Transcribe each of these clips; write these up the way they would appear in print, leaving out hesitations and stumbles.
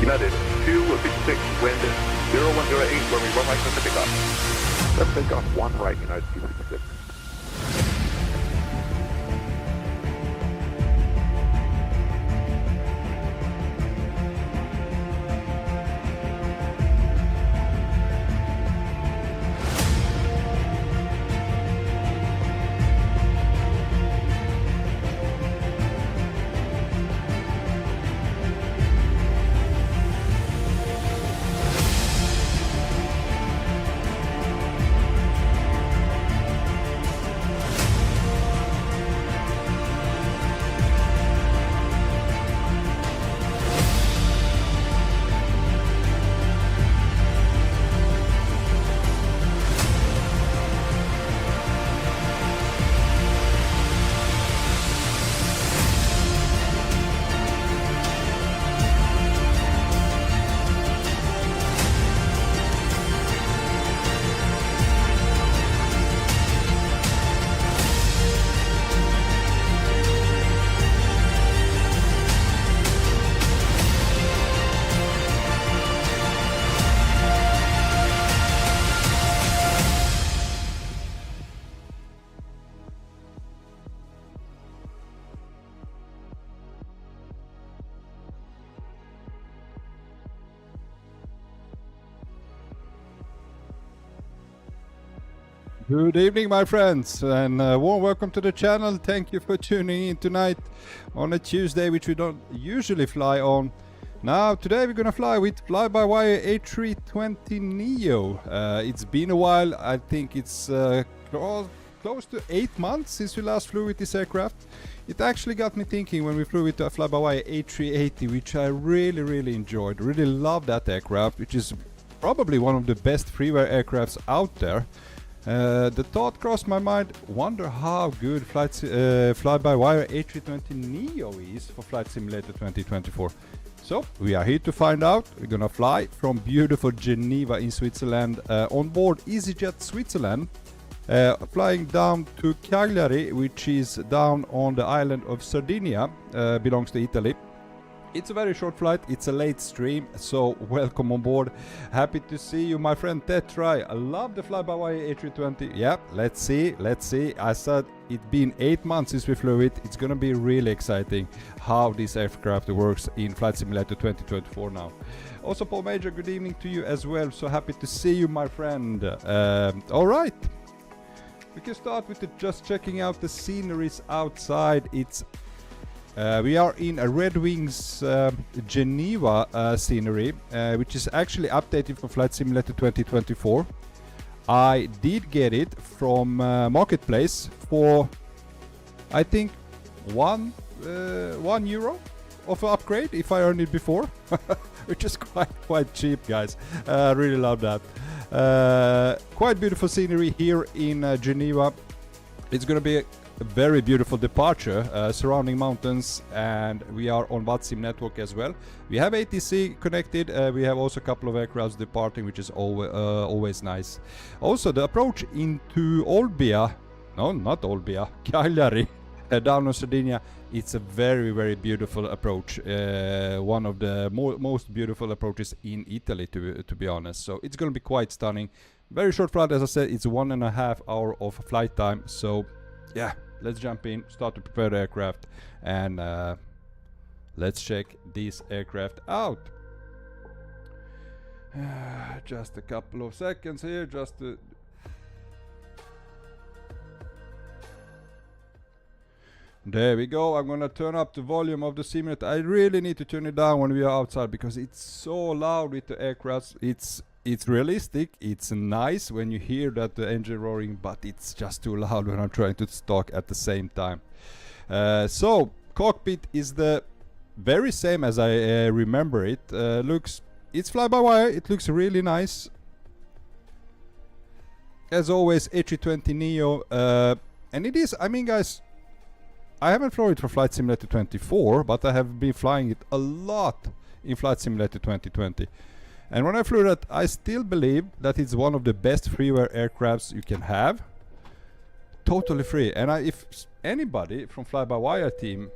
United 256, wind 0108, where we run right for takeoff. Left takeoff 1 right, United 256. Good evening, my friends, and warm welcome to the channel. Thank you for tuning in tonight on a Tuesday, which we don't usually fly on. Now, today we're gonna fly with FlyByWire A320Neo. It's been a while. I think it's close to 8 months since we last flew with this aircraft. It actually got me thinking when we flew with the FlyByWire A380, which I really enjoyed. Really love that aircraft, which is probably one of the best freeware aircrafts out there. The thought crossed my mind, wonder how good FlyByWire A320Neo is for Flight Simulator 2024. So we are here to find out. We're gonna fly from beautiful Geneva in Switzerland on board EasyJet Switzerland, flying down to Cagliari, which is down on the island of Sardinia, belongs to Italy. It's a very short flight, it's a late stream, so welcome on board. Happy to see you, my friend Tetrai. I love the FlyByWire A320. Yeah, let's see. I said it's been 8 months since we flew it. It's gonna be really exciting how this aircraft works in Flight Simulator 2024 now. Also, Paul Major, good evening to you as well. So happy to see you, my friend. All right, we can start with just checking out the sceneries outside. We are in a Red Wings Geneva scenery, which is actually updated for Flight Simulator 2024. I did get it from Marketplace for, I think, €1 of an upgrade if I earned it before, which is quite cheap, guys. Really love that. Quite beautiful scenery here in Geneva. It's gonna be a very beautiful departure, surrounding mountains, and we are on VATSIM network as well. We have ATC connected. We have also a couple of aircrafts departing, which is always nice. Also, the approach into Cagliari, down on Sardinia, it's a very beautiful approach. One of the most beautiful approaches in Italy, to be honest. So it's going to be quite stunning. Very short flight, as I said. It's 1.5 hours of flight time. So yeah, let's jump in, start to prepare the aircraft, and let's check this aircraft out. Just a couple of seconds here, just to... There we go. I'm gonna turn up the volume of the simulator. I really need to turn it down when we are outside because it's so loud with the aircraft. It's realistic, it's nice when you hear that the engine roaring, but it's just too loud when I'm trying to talk at the same time. So cockpit is the very same as I remember it. It's fly-by-wire. It looks really nice. As always, A320Neo, and it is. I mean, guys, I haven't flown it for Flight Simulator 24, but I have been flying it a lot in Flight Simulator 2020. And when I flew that, I still believe that it's one of the best freeware aircrafts you can have. Totally free. And if anybody from Fly-by-Wire team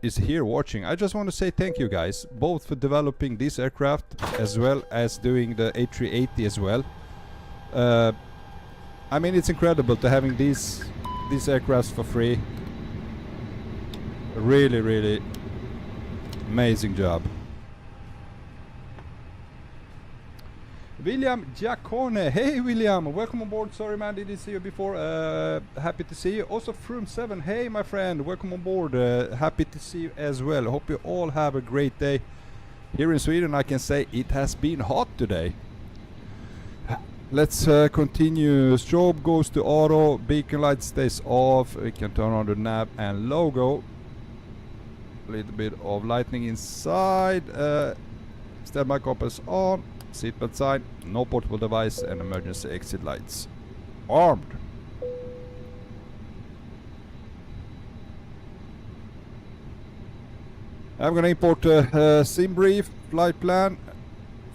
is here watching, I just want to say thank you guys, both for developing this aircraft as well as doing the A380 as well. I mean, it's incredible to having these aircrafts for free. Really, really amazing job. William Giacone, hey William, welcome on board. Sorry man, didn't see you before. Happy to see you. Also Frum 7, hey my friend, welcome on board. Happy to see you as well. Hope you all have a great day. Here in Sweden I can say it has been hot today. Let's continue. Strobe goes to auto, beacon light stays off. We can turn on the nav and logo. A little bit of lightning inside. Standby compass on. Seatbelt sign, no portable device, and emergency exit lights armed. I'm gonna import a sim brief flight plan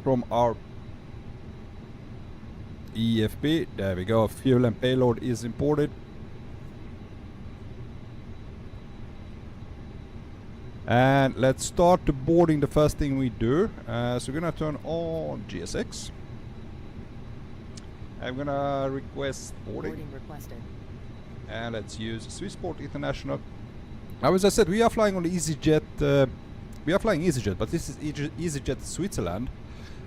from our EFB. There we go, fuel and payload is imported. And let's start the boarding. The first thing we do, so we're gonna turn on GSX. I'm gonna request boarding requested. And let's use Swissport International. Now, as I said, we are flying on the EasyJet. We are flying EasyJet, but this is EasyJet Switzerland.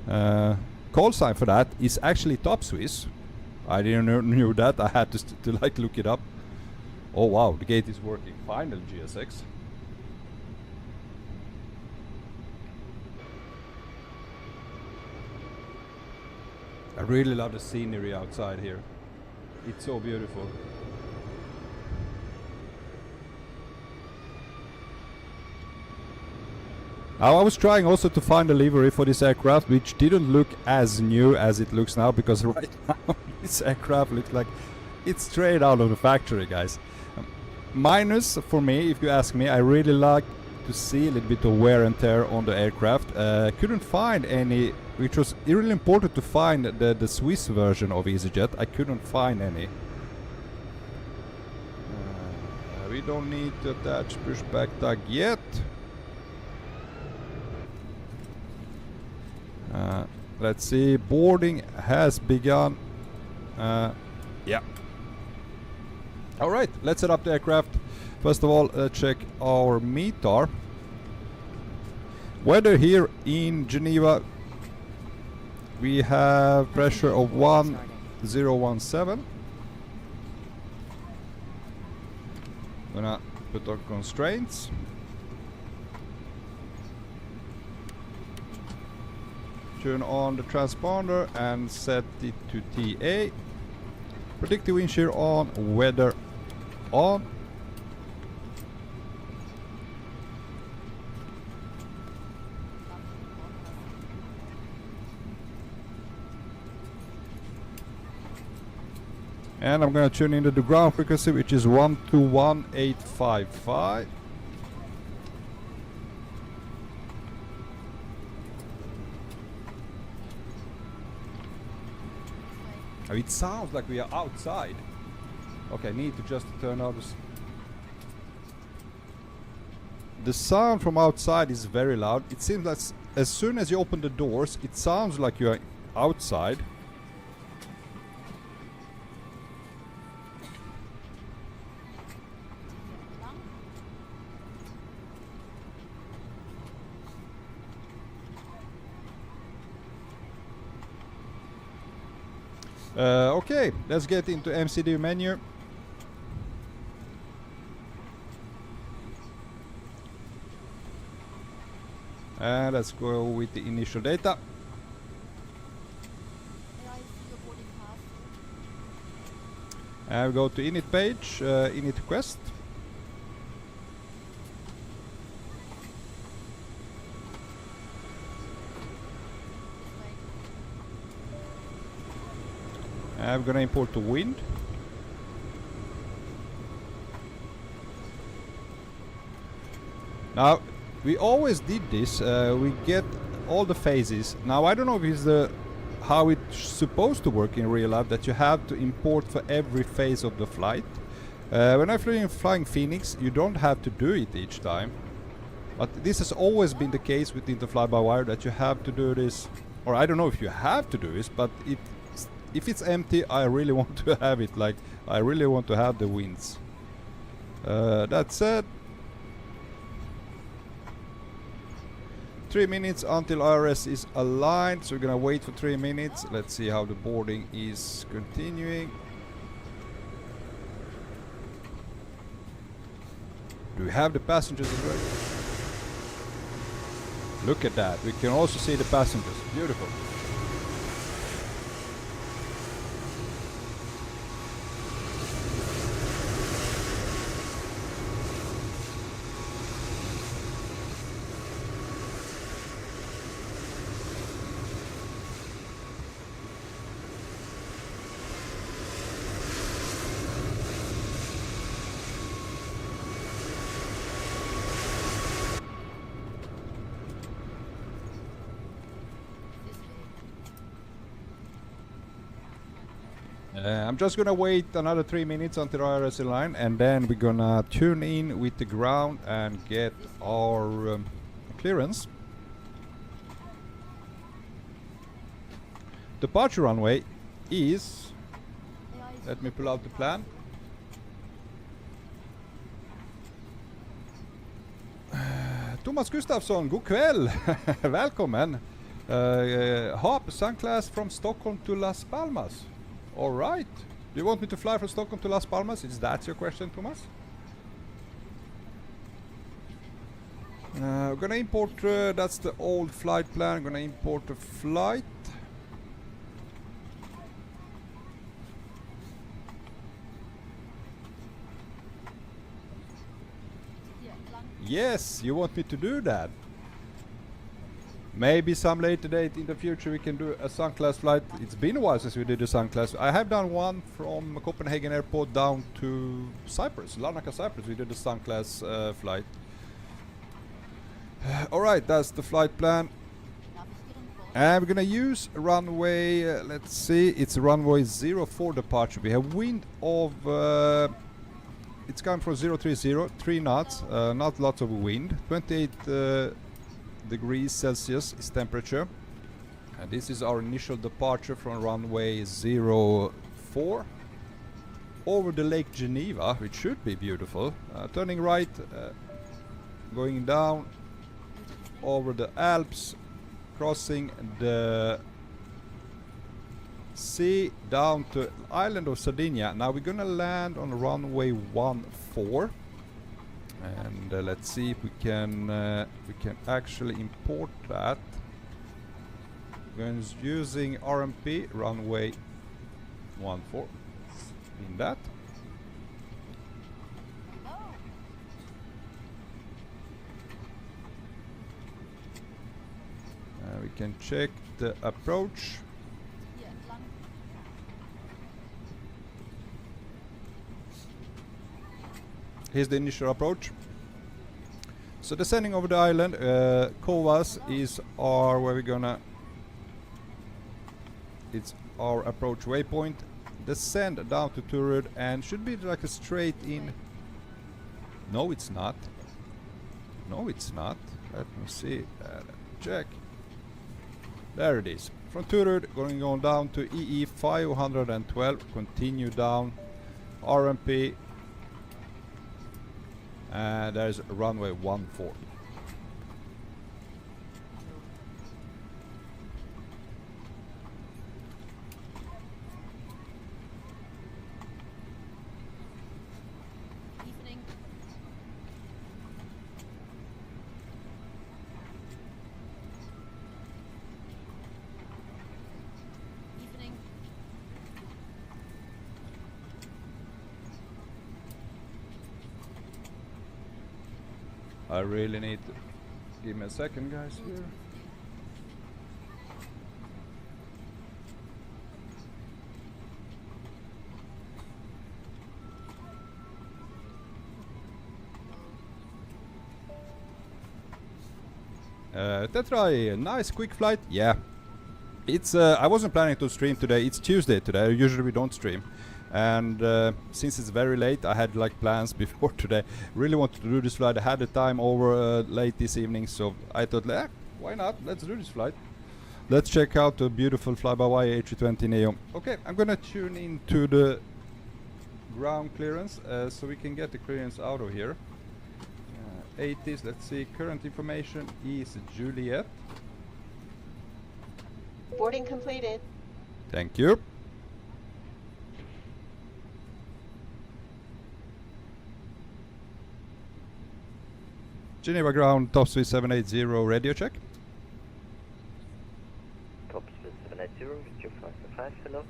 Call sign for that is actually Top Swiss. I didn't knew that. I had to like look it up. Oh wow, the gate is working. Final GSX. I really love the scenery outside here. It's so beautiful. Now I was trying also to find a livery for this aircraft, which didn't look as new as it looks now, because right now this aircraft looks like it's straight out of the factory, guys. Minus for me, if you ask me, I really like to see a little bit of wear and tear on the aircraft. Couldn't find any, which was really important to find the Swiss version of EasyJet. I couldn't find any. We don't need to attach pushback tag yet. Let's see, boarding has begun. Yeah. Alright, let's set up the aircraft. First of all, check our METAR. Weather here in Geneva, we have pressure of 1017. Gonna put on constraints. Turn on the transponder and set it to TA. Predictive wind shear on, weather on. And I'm going to tune into the ground frequency, which is 121855. Oh, it sounds like we are outside. Okay, I need to just turn out this. The sound from outside is very loud. It seems like as soon as you open the doors, it sounds like you are outside. Okay, let's get into MCD menu. And let's go with the initial data. And we go to init page, init request. I'm gonna import the wind. Now, we always did this. We get all the phases. Now, I don't know if it's how it's supposed to work in real life, that you have to import for every phase of the flight. When I'm flying Phoenix, you don't have to do it each time. But this has always been the case within the fly-by-wire, that you have to do this, or I don't know if you have to do this, but if it's empty, I really want to have it, like I really want to have the winds. That said, 3 minutes until IRS is aligned, so we're gonna wait for 3 minutes. Let's see how the boarding is continuing. Do we have the passengers as well? Look at that, we can also see the passengers. Beautiful. I'm just gonna wait another 3 minutes until IRS is line, and then we're gonna tune in with the ground and get our clearance. Departure runway is, let me pull out the plan. Thomas Gustafsson, god kväll! Välkommen! Hop, Sunclass from Stockholm to Las Palmas. Alright. Do you want me to fly from Stockholm to Las Palmas? Is that your question, Thomas? We're gonna import, that's the old flight plan. I'm gonna import a flight. Yes, you want me to do that? Maybe some later date in the future we can do a Sunclass flight. It's been a while since we did a Sunclass. I have done one from Copenhagen airport down to Cyprus, Larnaca, Cyprus. We did a Sunclass flight. Alright, that's the flight plan. And we're gonna use runway, let's see, it's runway 04 departure. We have wind of, it's coming from 030, 3 knots, not lots of wind, 28 degrees Celsius is temperature, and this is our initial departure from runway 04 over the Lake Geneva, which should be beautiful. Turning right, going down over the Alps, crossing the sea down to island of Sardinia. Now we're gonna land on runway 14. And let's see if we can actually import that. We're using RMP runway 14 in that. We can check the approach. Here's the initial approach. So descending over the island, Kovas is our where we're gonna. It's our approach waypoint. Descend down to Turud and should be like a straight in. No, it's not. No, it's not. Let me see. Check. There it is. From Turud, going on down to EE 512. Continue down. RMP. And there's runway 14. Evening. Evening. I really need to give me a second, guys, here. Tetra, nice quick flight. Yeah, it's I wasn't planning to stream today. It's Tuesday today. Usually we don't stream. And since it's very late, I had like plans before today. Really wanted to do this flight. I had the time over late this evening, so I thought, why not? Let's do this flight. Let's check out the beautiful FlyByWire A320Neo. Okay, I'm gonna tune into the ground clearance so we can get the clearance out of here. 80s, let's see, current information is Juliet. Boarding completed. Thank you. Geneva ground, top speed 780, radio check. Top speed 780, with your 5 hello.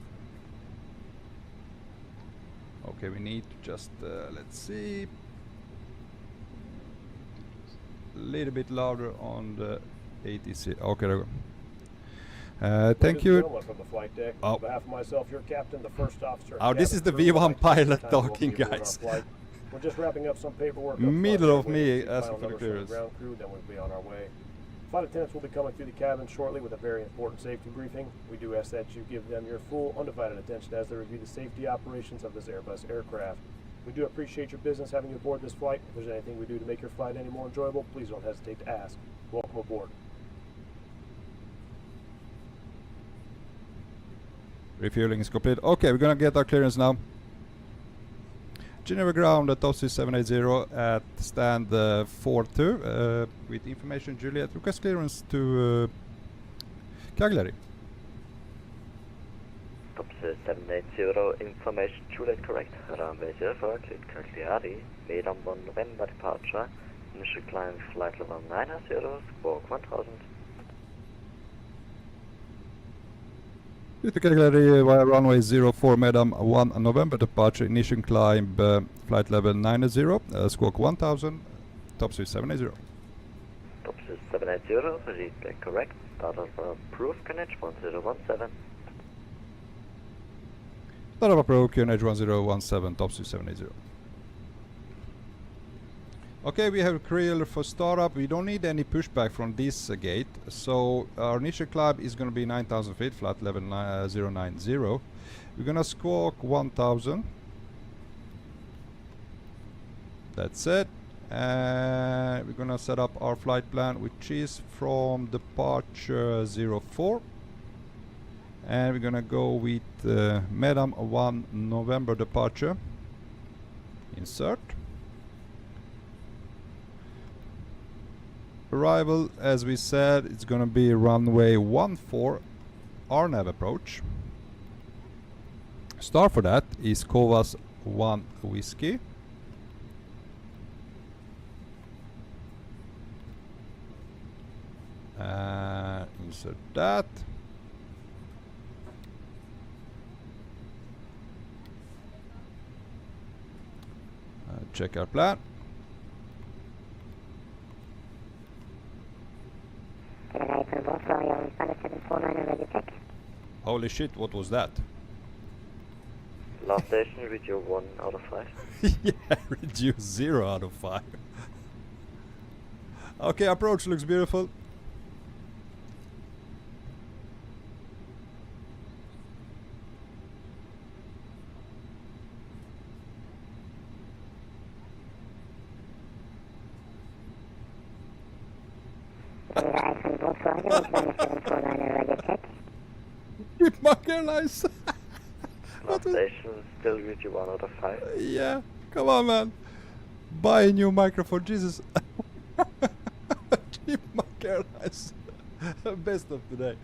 Okay, we need to just, let's see, a little bit louder on the ATC. Okay, there we go. Thank you. From the flight deck. Oh. On behalf of myself, your captain, the first officer. Oh, this is the V1 pilot talking, guys. We're just wrapping up some paperwork. Middle of me asking asking for the clearance. Ground crew, then we'll be on our way. Flight attendants will be coming through the cabin shortly with a very important safety briefing. We do ask that you give them your full, undivided attention as they review the safety operations of this Airbus aircraft. We do appreciate your business having you aboard this flight. If there's anything we do to make your flight any more enjoyable, please don't hesitate to ask. Welcome aboard. Refueling is complete. Okay, we're gonna get our clearance now. Geneva ground at top speed 780 at stand 42 with information Juliet. Request clearance to Cagliari. Top speed 780, information Juliet correct. Runway 04, cleared Cagliari, made on 1 November departure. Initial climb flight level 90, squawk 1000. With the Cagliari via runway 04, Madam 1 November departure, initial climb flight level 90, squawk 1000, top speed 780. Top speed 780, read back correct. Start of approved, QNH 1017. Start of approved, QNH 1017, top speed 780. Okay, we have clear for startup. We don't need any pushback from this gate, so our initial climb is going to be 9,000 feet, flight level 090. We're going to squawk 1,000. That's it. And we're going to set up our flight plan, which is from departure 04. And we're going to go with Madam 1 November departure. Insert. Arrival, as we said, it's gonna be runway 14, RNAV approach. Start for that is Covas 1 Whiskey. Insert that. Check our plan. Holy shit, what was that? Last station, radio 1 out of 5. Yeah, reduce 0 out of 5. Okay, approach looks beautiful. Chipmunk Airlines. Last station, still radio 1 out of 5. Yeah, come on, man. Buy a new microphone, Jesus. Chipmunk Airlines. Best of today.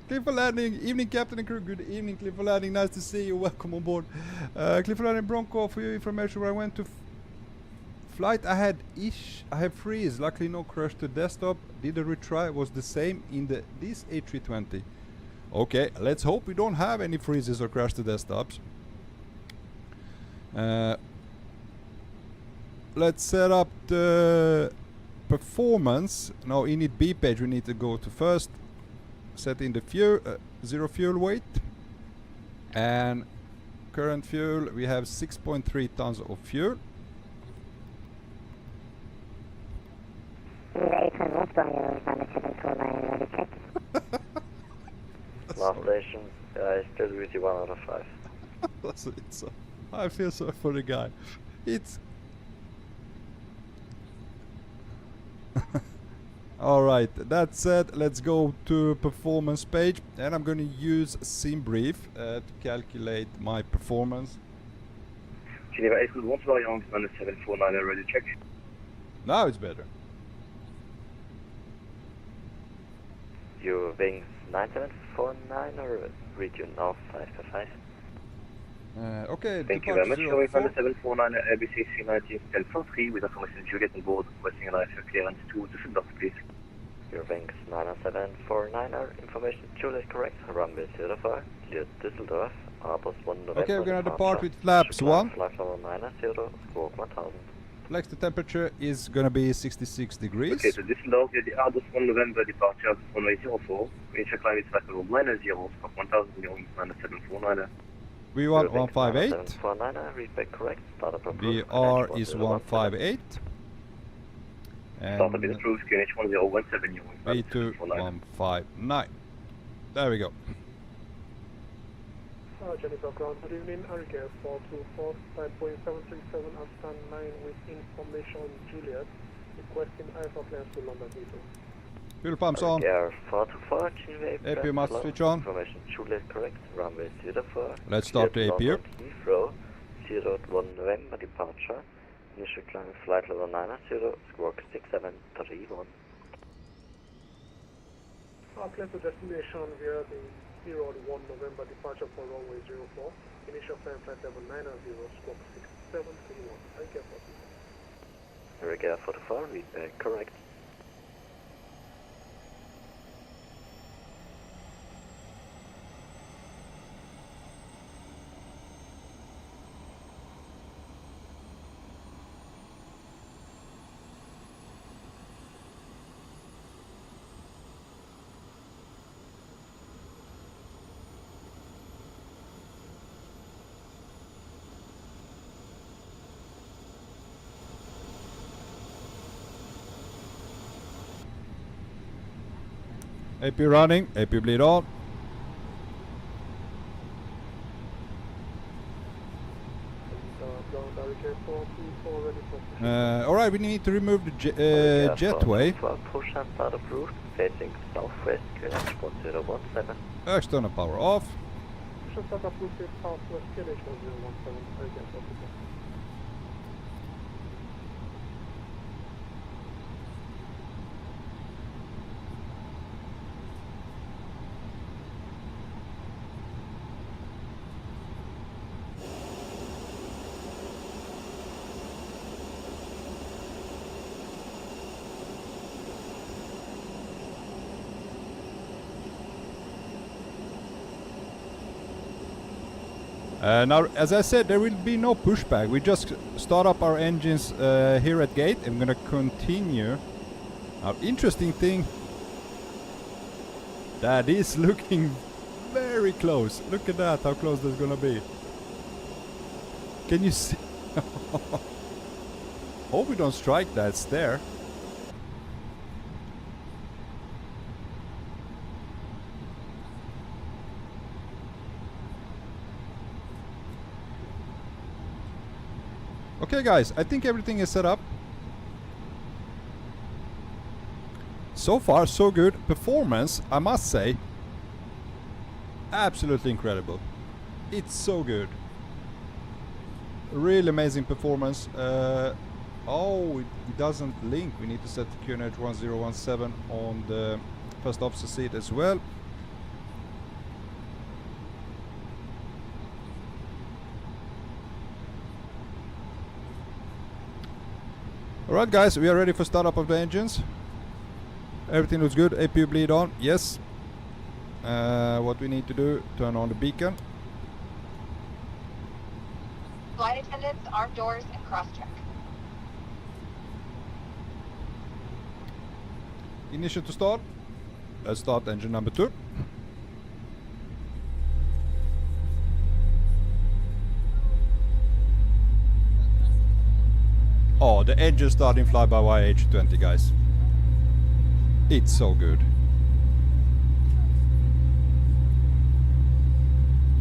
Clifford Landing, evening captain and crew. Good evening, Clifford Landing. Nice to see you. Welcome on board. Clifford Landing Bronco, for your information, where I went to flight, I have freeze. Luckily, no crash to desktop. Did a retry. Was the same in this A320. Okay, let's hope we don't have any freezes or crash to desktops. Let's set up the performance. Now, in it B page, we need to go to first. Set in the fuel, zero fuel weight, and current fuel. We have 6.3 tons of fuel. Last station, still radio 1 out of 5. I feel sorry for the guy. It's alright, that said, let's go to performance page, and I'm going to use SimBrief to calculate my performance. Geneva A320 variant on the 749 ready check. Now it's better. Your wings 9749 or region of 555. Okay, Thank you very much. Going from the 04. 749 ABC C19 Delta 3 with information Juliet on board, requesting an IFR clearance to Düsseldorf, please. Your wings 9749 are information Juliet correct, runway 04, clear Düsseldorf, Airbus 1 November. Okay, we're gonna depart with flaps 1. Flight level 90, squawk 1000. Flex, the temperature is gonna be 66 degrees. Okay, so Düsseldorf, the Airbus 1 November departure of runway 04, initial climb is flight level 90, squawk 1000, going 749. V1 158. 749, read back correct, start up VR is 158. Start up is And approved, QNH 1017, V2 159. There we go. Geneva ground, good evening, Arigair 424, type Boeing 737 and stand 9 with information Juliet, requesting IFR clearance to London Heathrow. Fuel pumps on. Air 424, Geneva. APU must switch on. Information Juliet correct, runway 04. Let's start the APU. Heathrow, 01 November departure, initial climb flight level 90, squawk 6731. Clear to destination via the 01 November departure for runway 04, initial climb flight level 90, squawk 6731. Arigair 44, read back correct. AP running, AP bleed on. Ground Arigair 424, ready for Alright, we need to remove the jetway. Push and start approved, facing southwest, QNH 1017. External power off. push and start approved with southwest QNH 1017, Arigair 424. Now, as I said, there will be no pushback. We just start up our engines here at gate. I'm gonna continue. Now, interesting thing, that is looking very close. Look at that, how close that's gonna be. Can you see? Hope we don't strike that stair. Okay guys, I think everything is set up. So far so good. Performance, I must say, absolutely incredible. It's so good. Really amazing performance. Oh, it doesn't link. We need to set the QNH 1017 on the first officer seat as well. Alright guys, we are ready for startup of the engines. Everything looks good. APU bleed on, yes. What we need to do, turn on the beacon. Flight attendants, arm doors, and cross-check. Ignition to start. Let's start engine number 2. Oh, the engine starting FlyByWire A320, guys. It's so good.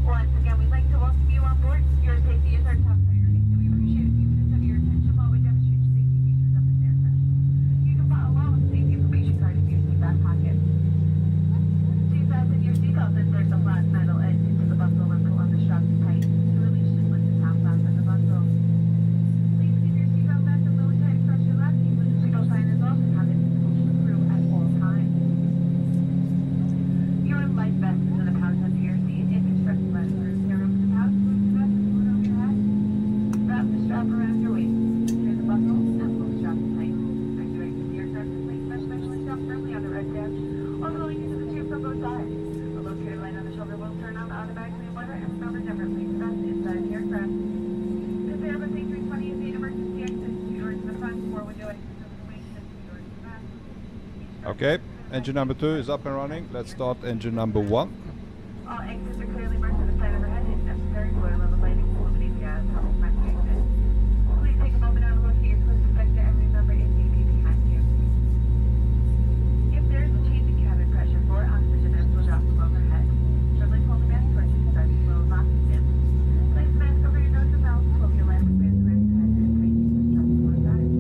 Once again, we'd like to welcome you on board. Your safety is our top priority, so we appreciate a few minutes of your attention while we demonstrate the safety features of this aircraft. You can follow along with the safety information card in your seat back pocket. Please fasten your seatbelt as there's a flat metal edge into the buckle and pull on the straps tight to release just like the top flap of the buckle. Please keep your seatbelt fastened low and tight across your lap when the seatbelt sign is off and have it visible to the crew at all times. Your life vest is in a pouch under your seat and constructed by the crew. Tear open the pouch, move the vest and put it over your head. Wrap the strap around your waist. Secure the buckle and pull the strap tight. Activate the aircraft is placed specially down firmly on the red tab. Also link into the tube from both sides. The locator light on the shoulder will turn on automatically whether and remember never place the vest inside the aircraft. This Airbus A320 is the emergency exit. 2 doors to the front, 4 window exits over the wing, and 2 doors to the back. Okay, engine number 2 is up and running. Let's start engine number 1. All exits are clearly marked to the side overhead. If necessary, boiler level lighting to illuminate the help prevent the exit. Please take a moment now to look at your close effector and remember it may be behind you. If there is a change in cabin pressure for oxygen mask will drop from overhead. Gently pull the mask towards the start flow of oxygen. Place the mask over your nose and mouth, pull your left bands around your head and tighten the strap to one side.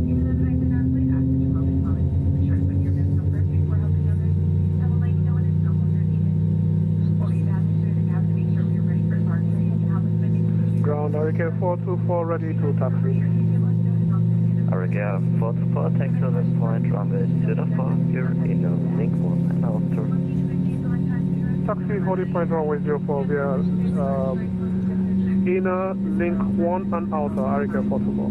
Even though the mask is honestly, oxygen will be flowing. Be sure to put your mask on first before helping others. And we'll let you know when it's no longer needed. We'll be passing through the cabin to make sure we're ready for departure and can help us make Ground Hurricane 424 ready to taxi. Hurricane 424, taxi on this point, runway 04, you're in link 1 and outer. Taxi holding point runway 04 via inner link 1 and outer Hurricane 424.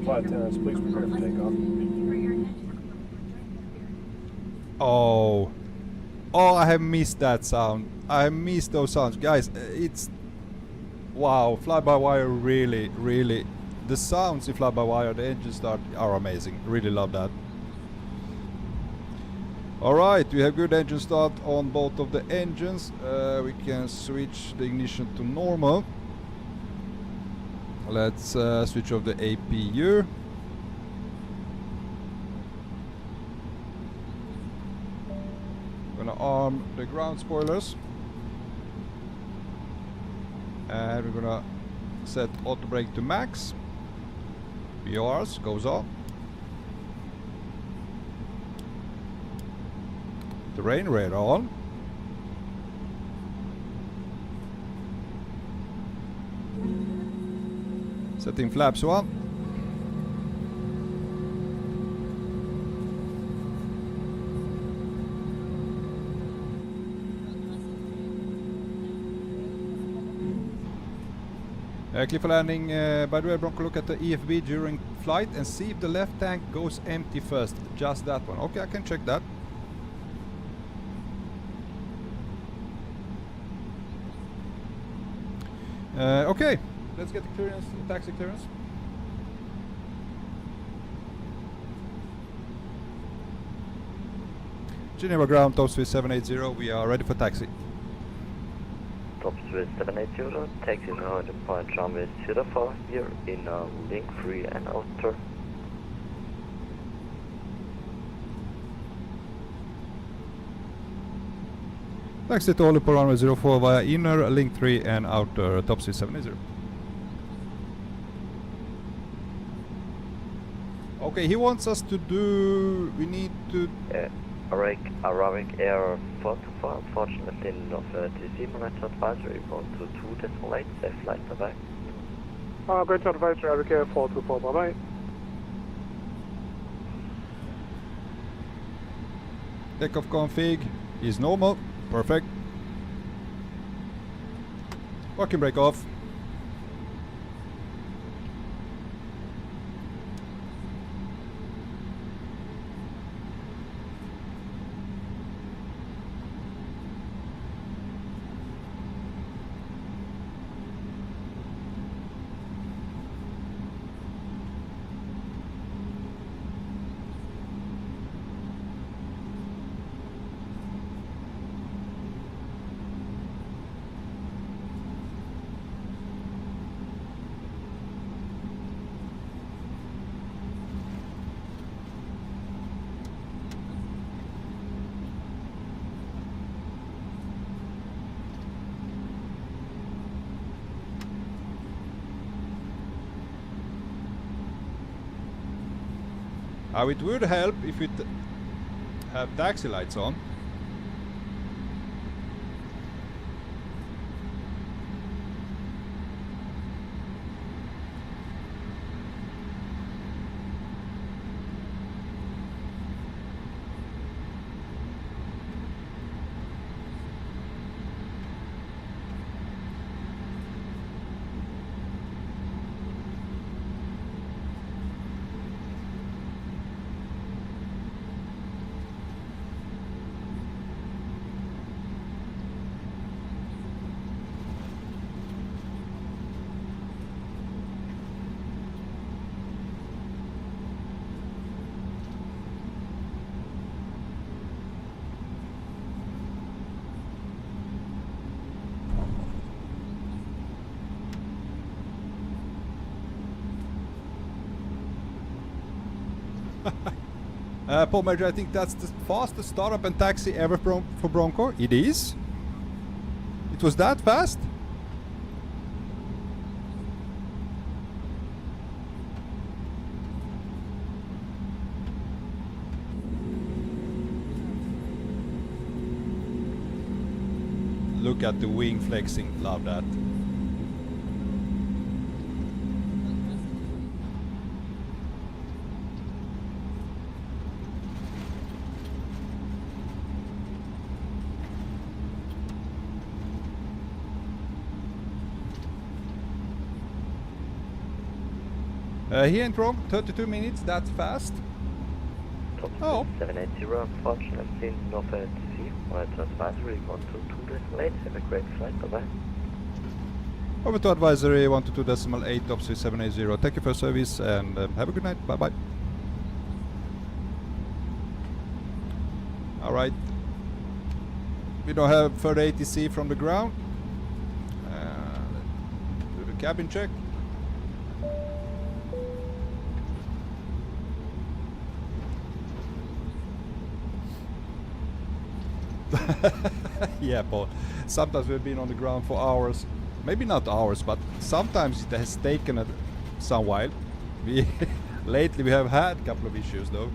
Flight attendants, please prepare for takeoff. Oh, I have missed that sound. I have missed those sounds, guys. It's wow. Fly-by-wire really. The sounds in fly-by-wire, the engine start are amazing. Really love that. All right, we have good engine start on both of the engines. We can switch the ignition to normal. Let's switch off the APU. Gonna arm the ground spoilers. And we're gonna set auto brake to max. BRs goes off. Terrain radar on. Setting flaps 1. Clear for landing. By the way, Bronco, look at the EFB during flight and see if the left tank goes empty first. Just that one. Okay, I can check that. Okay, let's get the clearance, taxi clearance. Geneva ground, top speed 780. We are ready for taxi. Top speed 780, taxi now at the point runway 04, you're in link 3 and outer. Taxi to Oliver runway 04 via inner, link 3 and outer, top speed 780. Okay, he wants us to do, we need to... Arabic Air 424, unfortunately not TC monitor advisory, going to 2.8, safe flight, bye bye. Going to advisory Arabic Air 424, bye bye. Takeoff config is normal, perfect. Parking brake off. How it would help if it have taxi lights on. Paul Major, I think that's the fastest startup and taxi ever for Bronco. It is? It was that fast? Look at the wing flexing, love that. Here in Rome, 32 minutes, that's fast. Top Oh. 780, unfortunately, Northwest C, to advisory 122.8, have a great flight, bye-bye. Over to advisory 122.8, top 780. Thank you for your service and have a good night. Bye bye. Alright. We don't have further ATC from the ground. Do the cabin check. Yeah, Paul. Sometimes we've been on the ground for hours. Maybe not hours, but sometimes it has taken some while. Lately we have had a couple of issues though.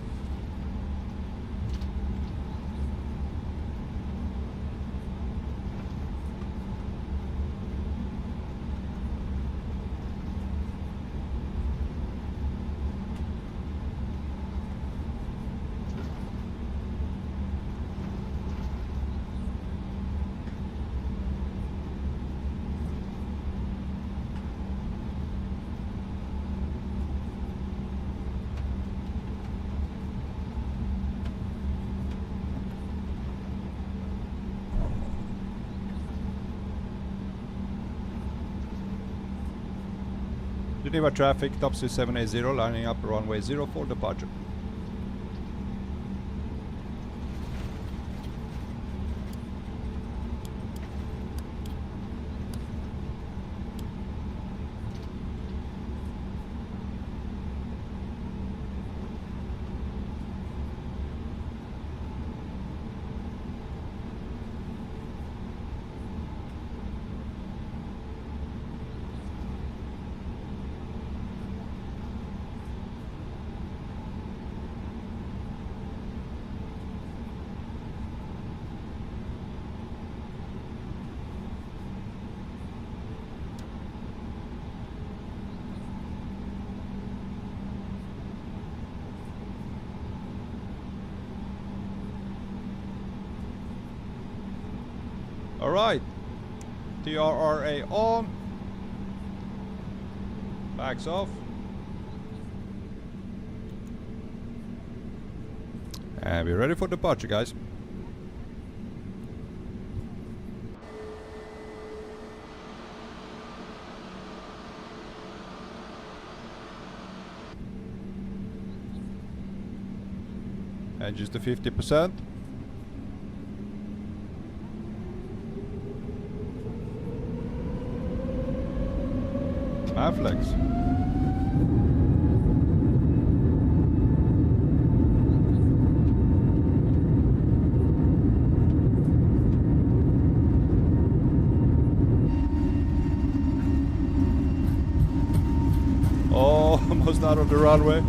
Geneva traffic, top 780, lining up runway 04 departure. Alright, TRRA on, backs off, and we're ready for departure, guys. And just the 50%. Flex. Oh, almost out of the runway.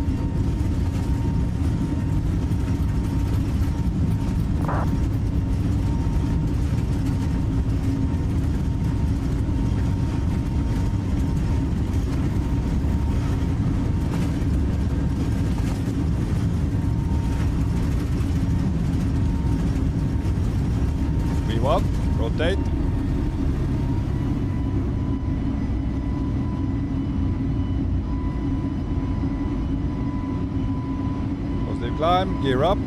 Rotate. Positive climb, gear up.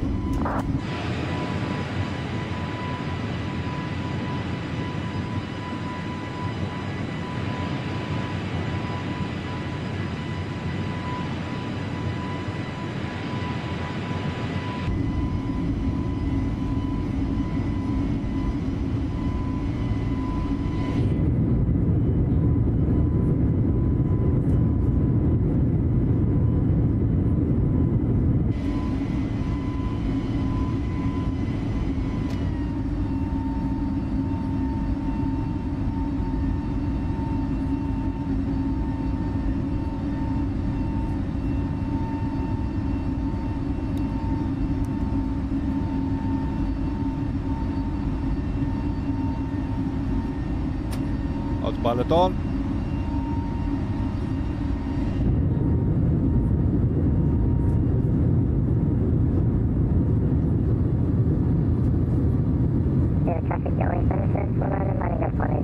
Autopilot on. Traffic going services, 100 running up on 8.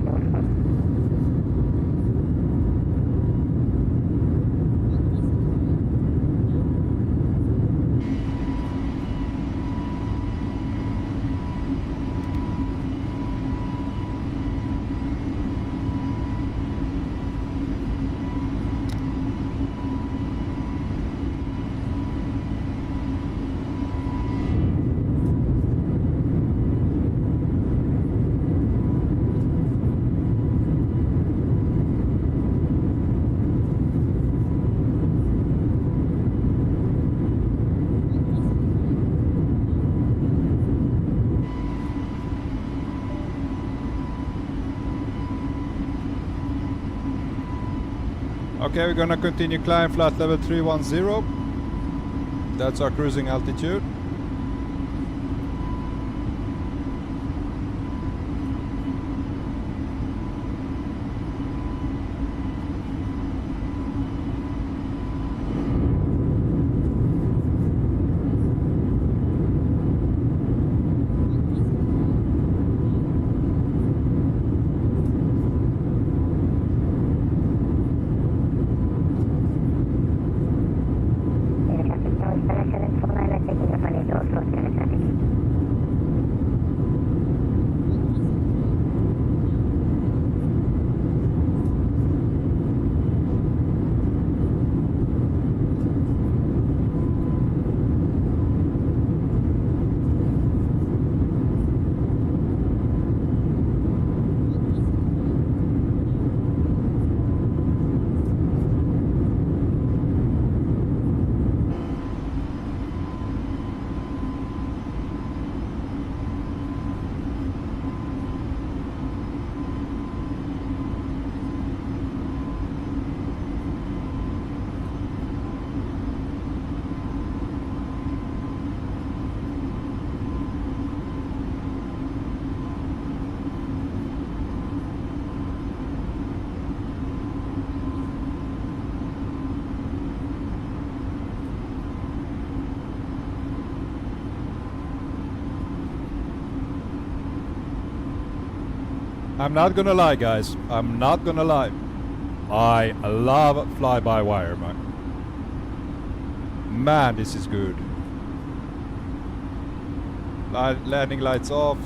Okay, we're gonna continue climb flat level 310. That's our cruising altitude. I'm not gonna lie, guys. I'm not gonna lie. I love fly-by-wire, man. Man, this is good. Landing lights off.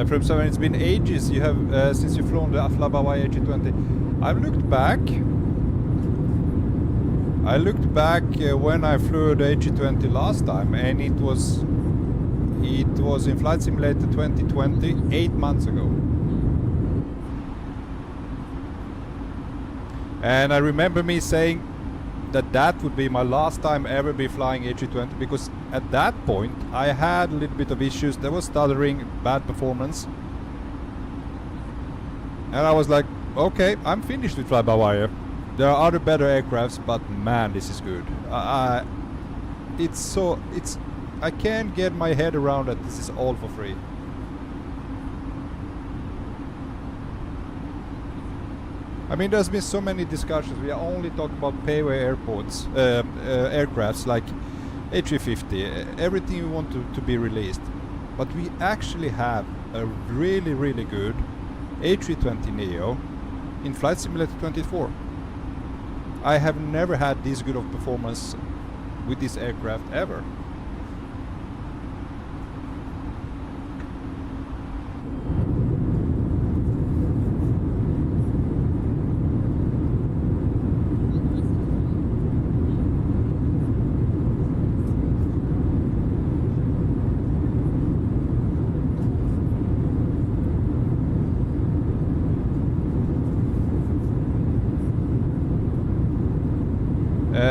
From 7, it's been ages you have since you've flown the FlyByWire A320. I've looked back. I looked back when I flew the A320 last time, and it was in Flight Simulator 2020, 8 months ago. And I remember me saying that would be my last time ever be flying A320, because at that point I had a little bit of issues. There was stuttering, bad performance, and I was like, Okay, I'm finished with fly-by-wire. There are other better aircrafts, but man, this is good. I can't get my head around that this is all for free. I mean, there's been so many discussions. We are only talking about payway aircrafts like A350, everything we want to be released. But we actually have a really, really good A320Neo in Flight Simulator 24. I have never had this good of performance with this aircraft ever.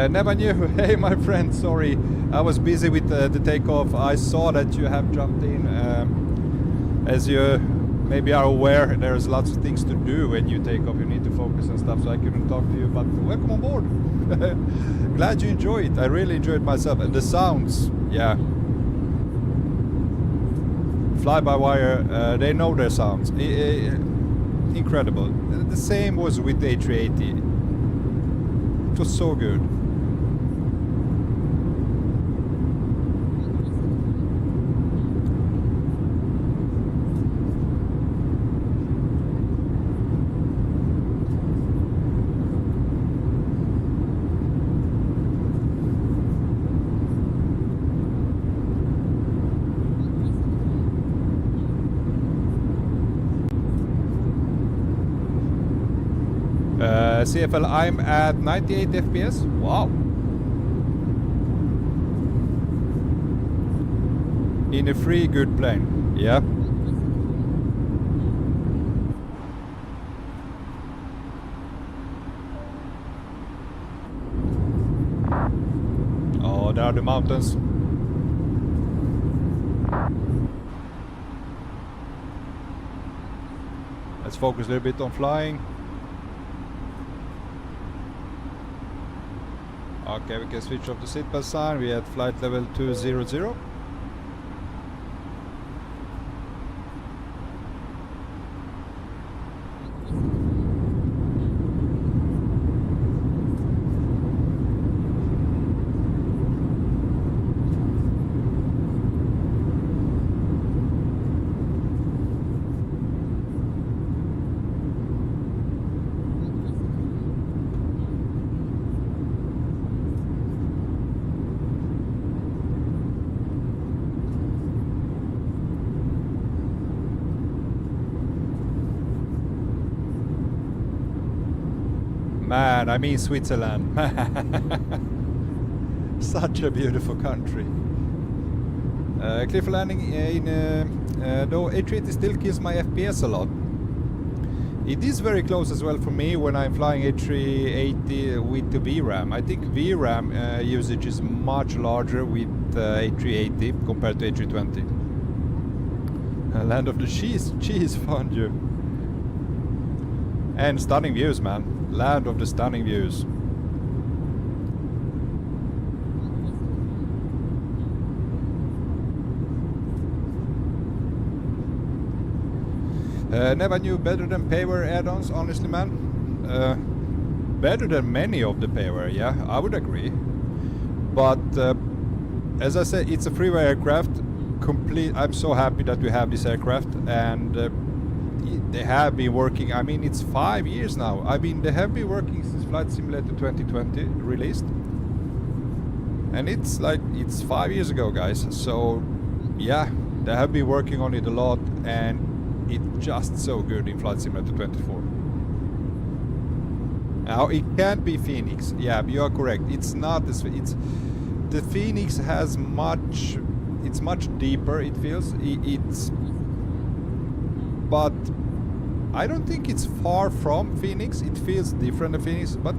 Never knew. Hey my friend, sorry, I was busy with the takeoff. I saw that you have jumped in. As you maybe are aware, there's lots of things to do when you take off. You need to focus and stuff, so I couldn't talk to you, but welcome on board. Glad you enjoy it. I really enjoyed myself. And the sounds, yeah. Fly-by-wire, they know their sounds. Incredible. The same was with the A380. It was so good. CFL, I'm at 98 FPS. Wow. In a free good plane. Yeah. Oh, there are the mountains. Let's focus a little bit on flying. Okay, we can switch off the seatbelt sign. We at flight level 200. Man, I mean Switzerland. Such a beautiful country. Clear for landing though A380 still kills my FPS a lot. It is very close as well for me when I'm flying A380 with the VRAM. I think VRAM usage is much larger with A380 compared to A320. Land of the cheese fondue. And stunning views, man. Land of the stunning views. Never knew better than payware add-ons, honestly, man. Better than many of the payware, yeah, I would agree. But as I said, it's a freeware aircraft. I'm so happy that we have this aircraft, and they have been working. I mean, it's 5 years now. I mean, they have been working since Flight Simulator 2020 released, and it's 5 years ago, guys. So yeah, they have been working on it a lot, and it's just so good in Flight Simulator 24. Now it can't be Phoenix. Yeah, you are correct. It's not this. The Phoenix has much. It's much deeper. It feels. But I don't think it's far from Phoenix. It feels different than Phoenix, but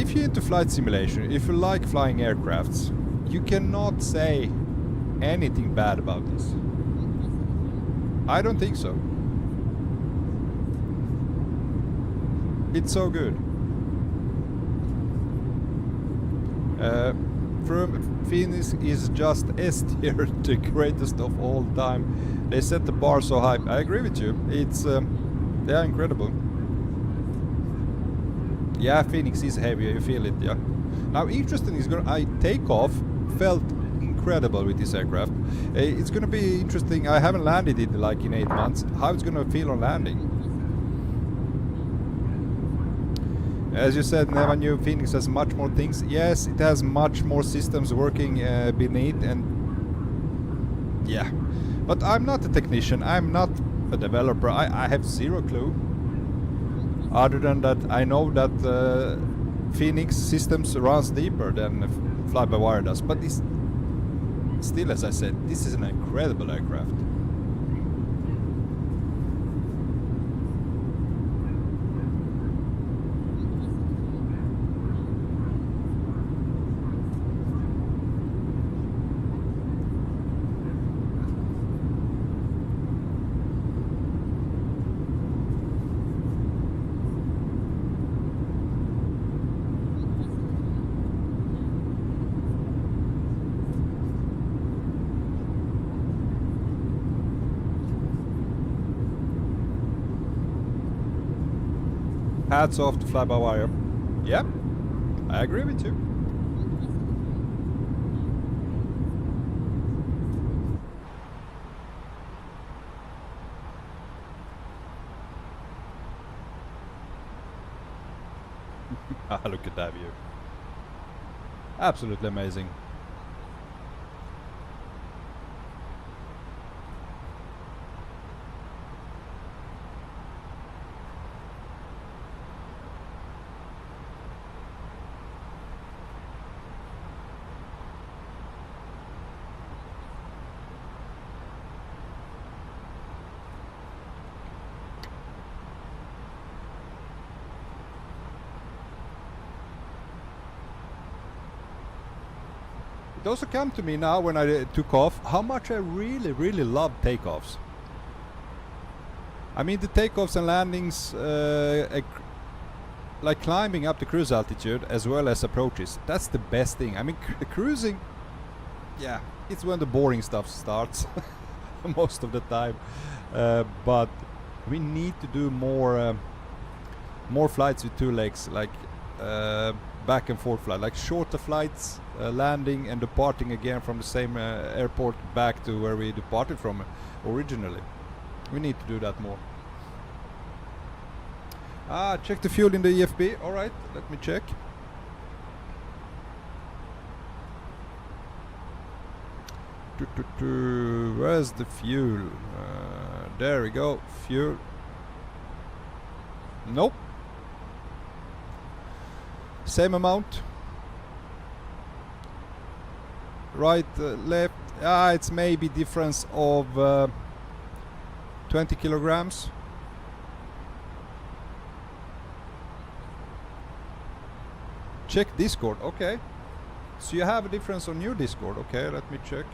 if you're into flight simulation, if you like flying aircrafts, you cannot say anything bad about this. I don't think so. It's so good. Phoenix is just S tier, the greatest of all time. They set the bar so high. I agree with you. It's they are incredible. Yeah, Phoenix is heavier. You feel it. Yeah. Now, interesting is Takeoff felt incredible with this aircraft. It's gonna be interesting. I haven't landed it like in 8 months. How it's gonna feel on landing. As you said, Never New Phoenix has much more things. Yes, it has much more systems working beneath, and yeah. But I'm not a technician. I'm not a developer. I have zero clue. Other than that, I know that Phoenix systems runs deeper than Fly-by-Wire does. But it's still, as I said, this is an incredible aircraft. Hats off to Fly-by-Wire. Yep, I agree with you. Look at that view. Absolutely amazing. It also came to me now when I took off how much I really love takeoffs. I mean, the takeoffs and landings, like climbing up the cruise altitude as well as approaches, that's the best thing. I mean, cruising, yeah, it's when the boring stuff starts most of the time. But we need to do more flights with two legs, like back and forth flight, like shorter flights, landing and departing again from the same airport back to where we departed from originally. We need to do that more. Check the fuel in the EFB. Alright, let me check. Where's the fuel? There we go. Fuel. Nope. Same amount. Right, left. It's maybe difference of 20 kilograms. Check Discord. Okay. So you have a difference on your Discord. Okay, let me check.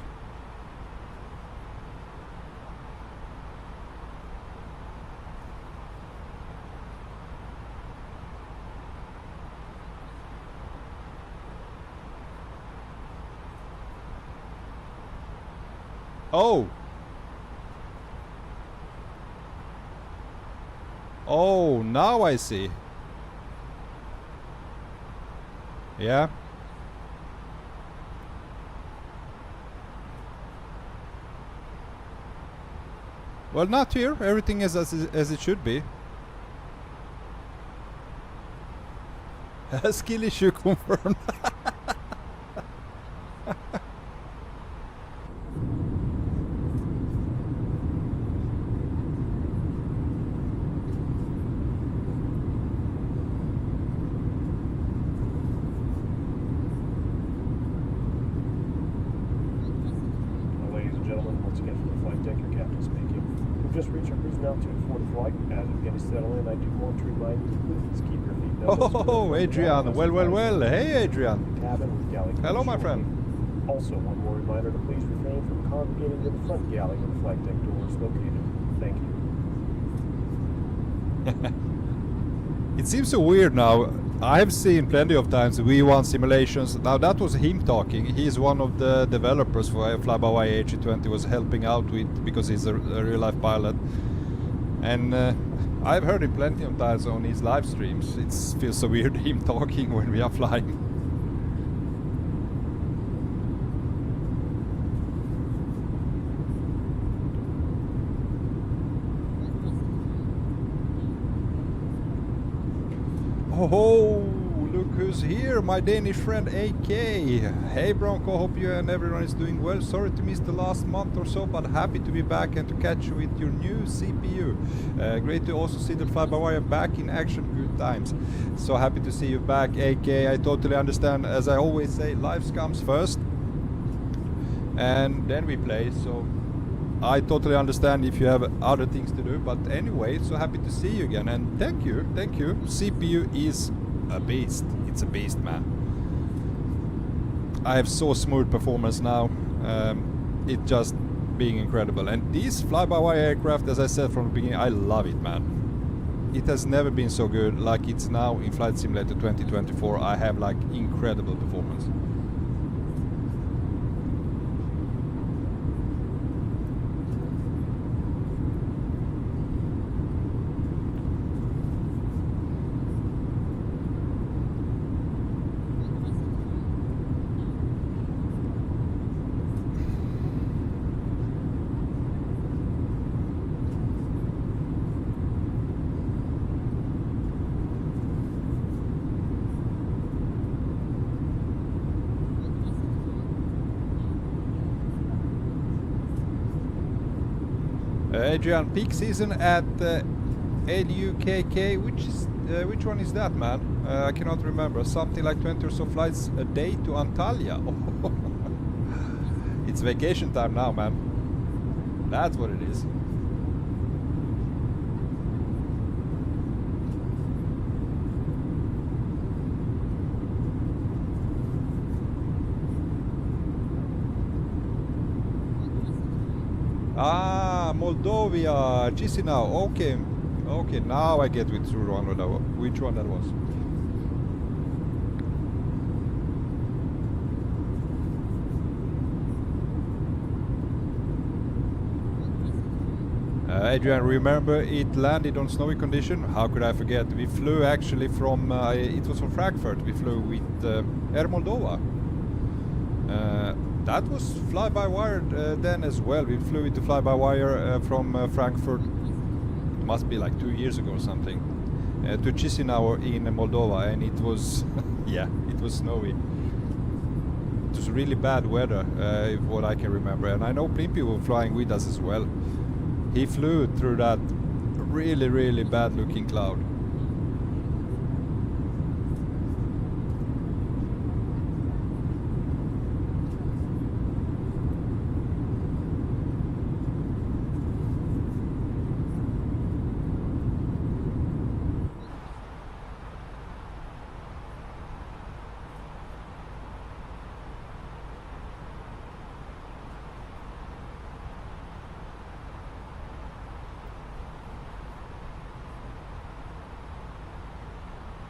Oh. Oh, now I see. Yeah. Well, not here. Everything is as it should be. Skill issue confirmed. Oh, Adrian. Well. Hey, Adrian. Hello, my friend. Also, one more reminder to please refrain from congregating to the front galley where the flight deck door is located. Thank you. seems so weird now. I have seen plenty of times V1 simulations. Now that was him talking. He's one of the developers for FlyByWire A320, was helping out with, because he's a real life pilot. And I've heard him plenty of times on his live streams. It feels so weird him talking when we are flying. Oh, look who's here, my Danish friend AK. Hey Bronco, hope you and everyone is doing well. Sorry to miss the last month or so, but happy to be back and to catch you with your new CPU. Great to also see the FlyByWire back in action, good times. So happy to see you back, AK. I totally understand, as I always say, life comes first and then we play, so I totally understand if you have other things to do, but anyway, so happy to see you again, and thank you. CPU is a beast. It's a beast, man. I have so smooth performance now. It just being incredible, and this fly-by-wire aircraft, as I said from the beginning, I love it, man. It has never been so good like it's now in Flight Simulator 2024. I have like incredible performance. Adrian, peak season at LUKK, which one is that, man? I cannot remember. Something like 20 or so flights a day to Antalya. It's vacation time now, man. That's what it is. Ah, Moldova, Chisinau. Okay, okay. Now I get which one that was. Adrian, remember it landed on snowy condition? How could I forget? We flew actually from, it was from Frankfurt. We flew with Air Moldova. That was fly-by-wire then as well. We flew into fly-by-wire from Frankfurt, it must be like 2 years ago or something, to Chisinau in Moldova, and it was, yeah, it was snowy. It was really bad weather, what I can remember, and I know Plimpy was flying with us as well. He flew through that really, really bad looking cloud.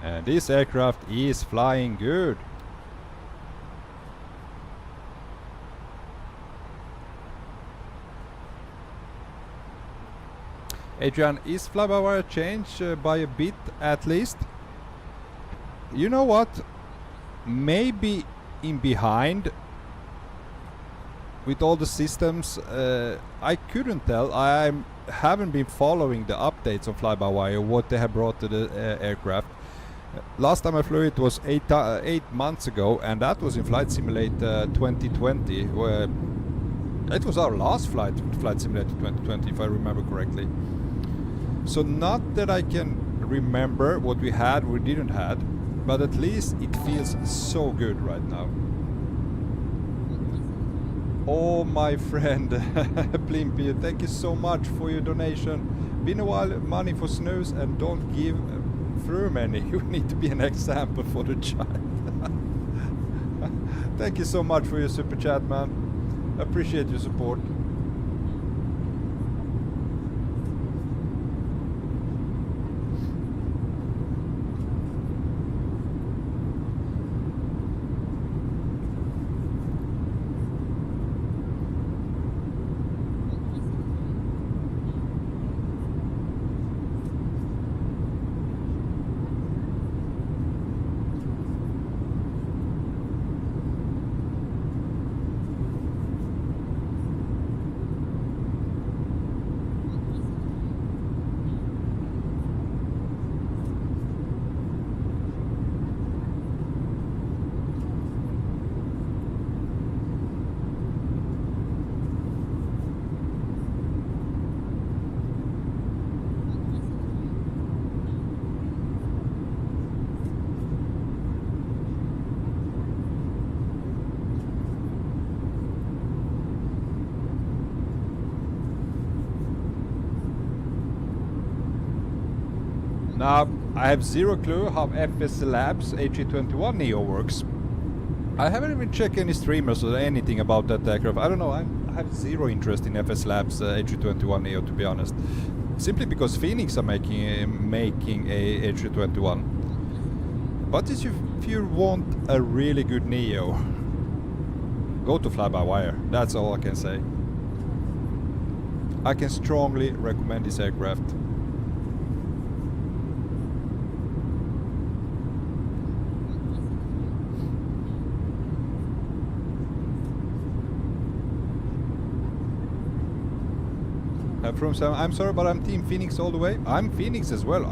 And this aircraft is flying good. Adrian, is fly-by-wire changed by a bit at least? You know what? Maybe in behind with all the systems, I couldn't tell. I haven't been following the updates on fly-by-wire, what they have brought to the aircraft. Last time I flew it was 8 months ago, and that was in Flight Simulator 2020. Where it was our last Flight Simulator 2020, if I remember correctly. So not that I can remember what we had or didn't had, but at least it feels so good right now. Oh, my friend, Plimpy, thank you so much for your donation. Been a while, money for snooze, and don't give through many. You need to be an example for the child. Thank you so much for your super chat, man. Appreciate your support. Now, I have zero clue how FS Labs A321Neo works. I haven't even checked any streamers or anything about that aircraft. I don't know, I have zero interest in FS Labs A321Neo, to be honest. Simply because Phoenix are making a A321. But if you want a really good Neo, go to FlyByWire. That's all I can say. I can strongly recommend this aircraft. From some, I'm sorry, but I'm Team Phoenix all the way. I'm Phoenix as well.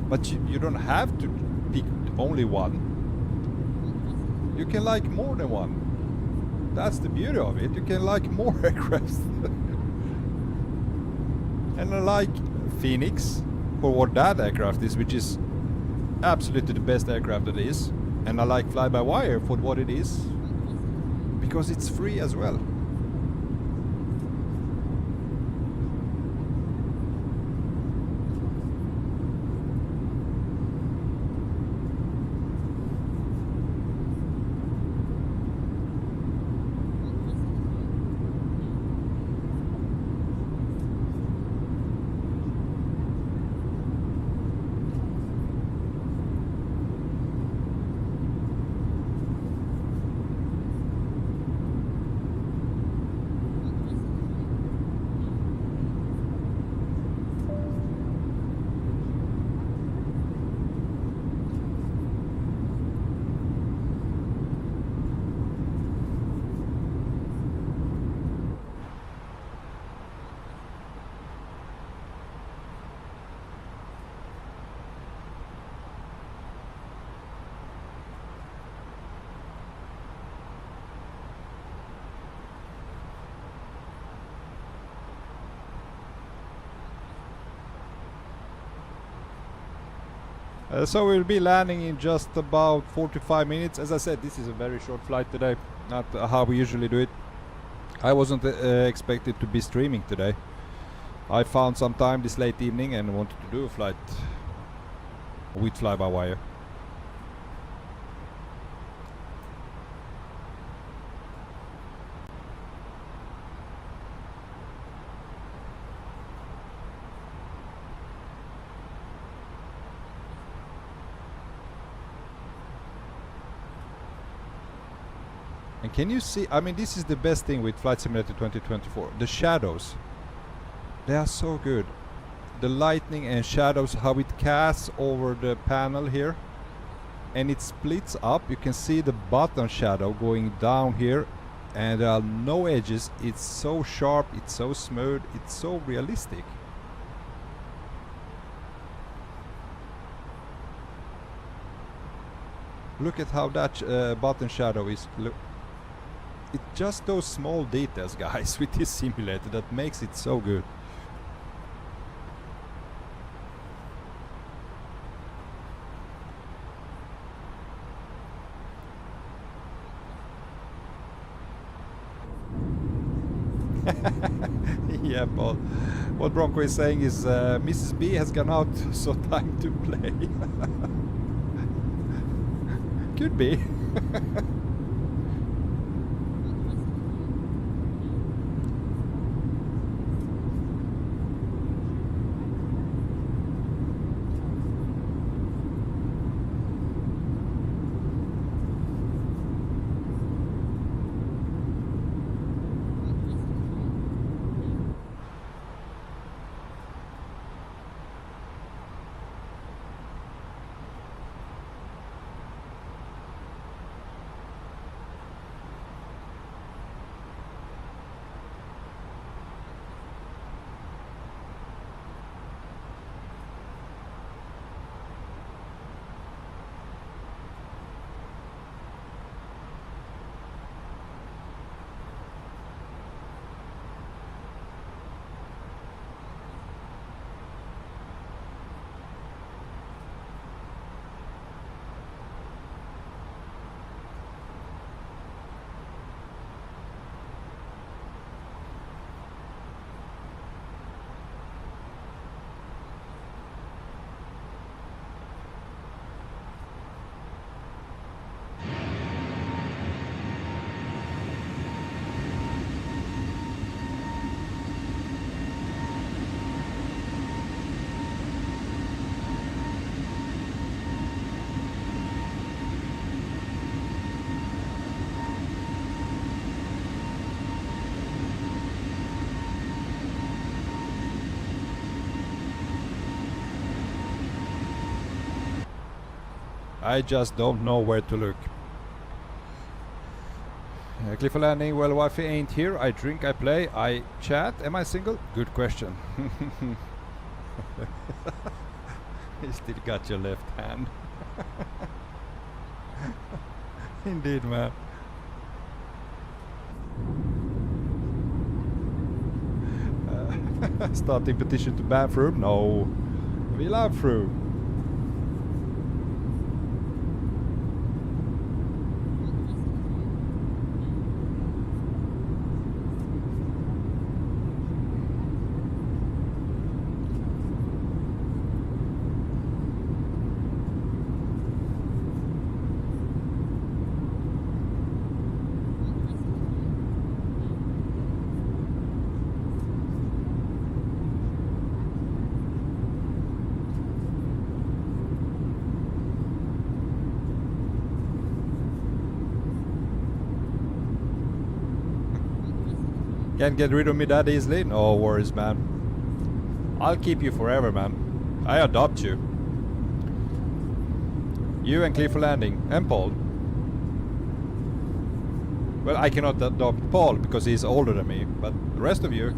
But you don't have to pick only one. You can like more than one. That's the beauty of it. You can like more aircrafts. And I like Phoenix for what that aircraft is, which is absolutely the best aircraft it is. And I like Fly-by-Wire for what it is, because it's free as well. So we'll be landing in just about 45 minutes. As I said, this is a very short flight today, not how we usually do it. I wasn't expected to be streaming today. I found some time this late evening and wanted to do a flight with Fly-by-Wire. And can you see, I mean, this is the best thing with Flight Simulator 2024. The shadows, they are so good. The lightning and shadows, how it casts over the panel here. And it splits up. You can see the bottom shadow going down here. And there are no edges. It's so sharp, it's so smooth, it's so realistic. Look at how that bottom shadow is. It's just those small details, guys, with this simulator that makes it so good. Yeah, Paul. What Bronco is saying is Mrs. B has gone out, so time to play. Could be. I just don't know where to look. Cliff landing, well, Wi-Fi ain't here. I drink, I play, I chat. Am I single? Good question. You still got your left hand. Indeed, man. Starting petition to ban Froome? No. We love Froome. Can't get rid of me that easily? No worries, man. I'll keep you forever, man. I adopt you. You and Cliff Landing. And Paul. Well, I cannot adopt Paul because he's older than me, but the rest of you...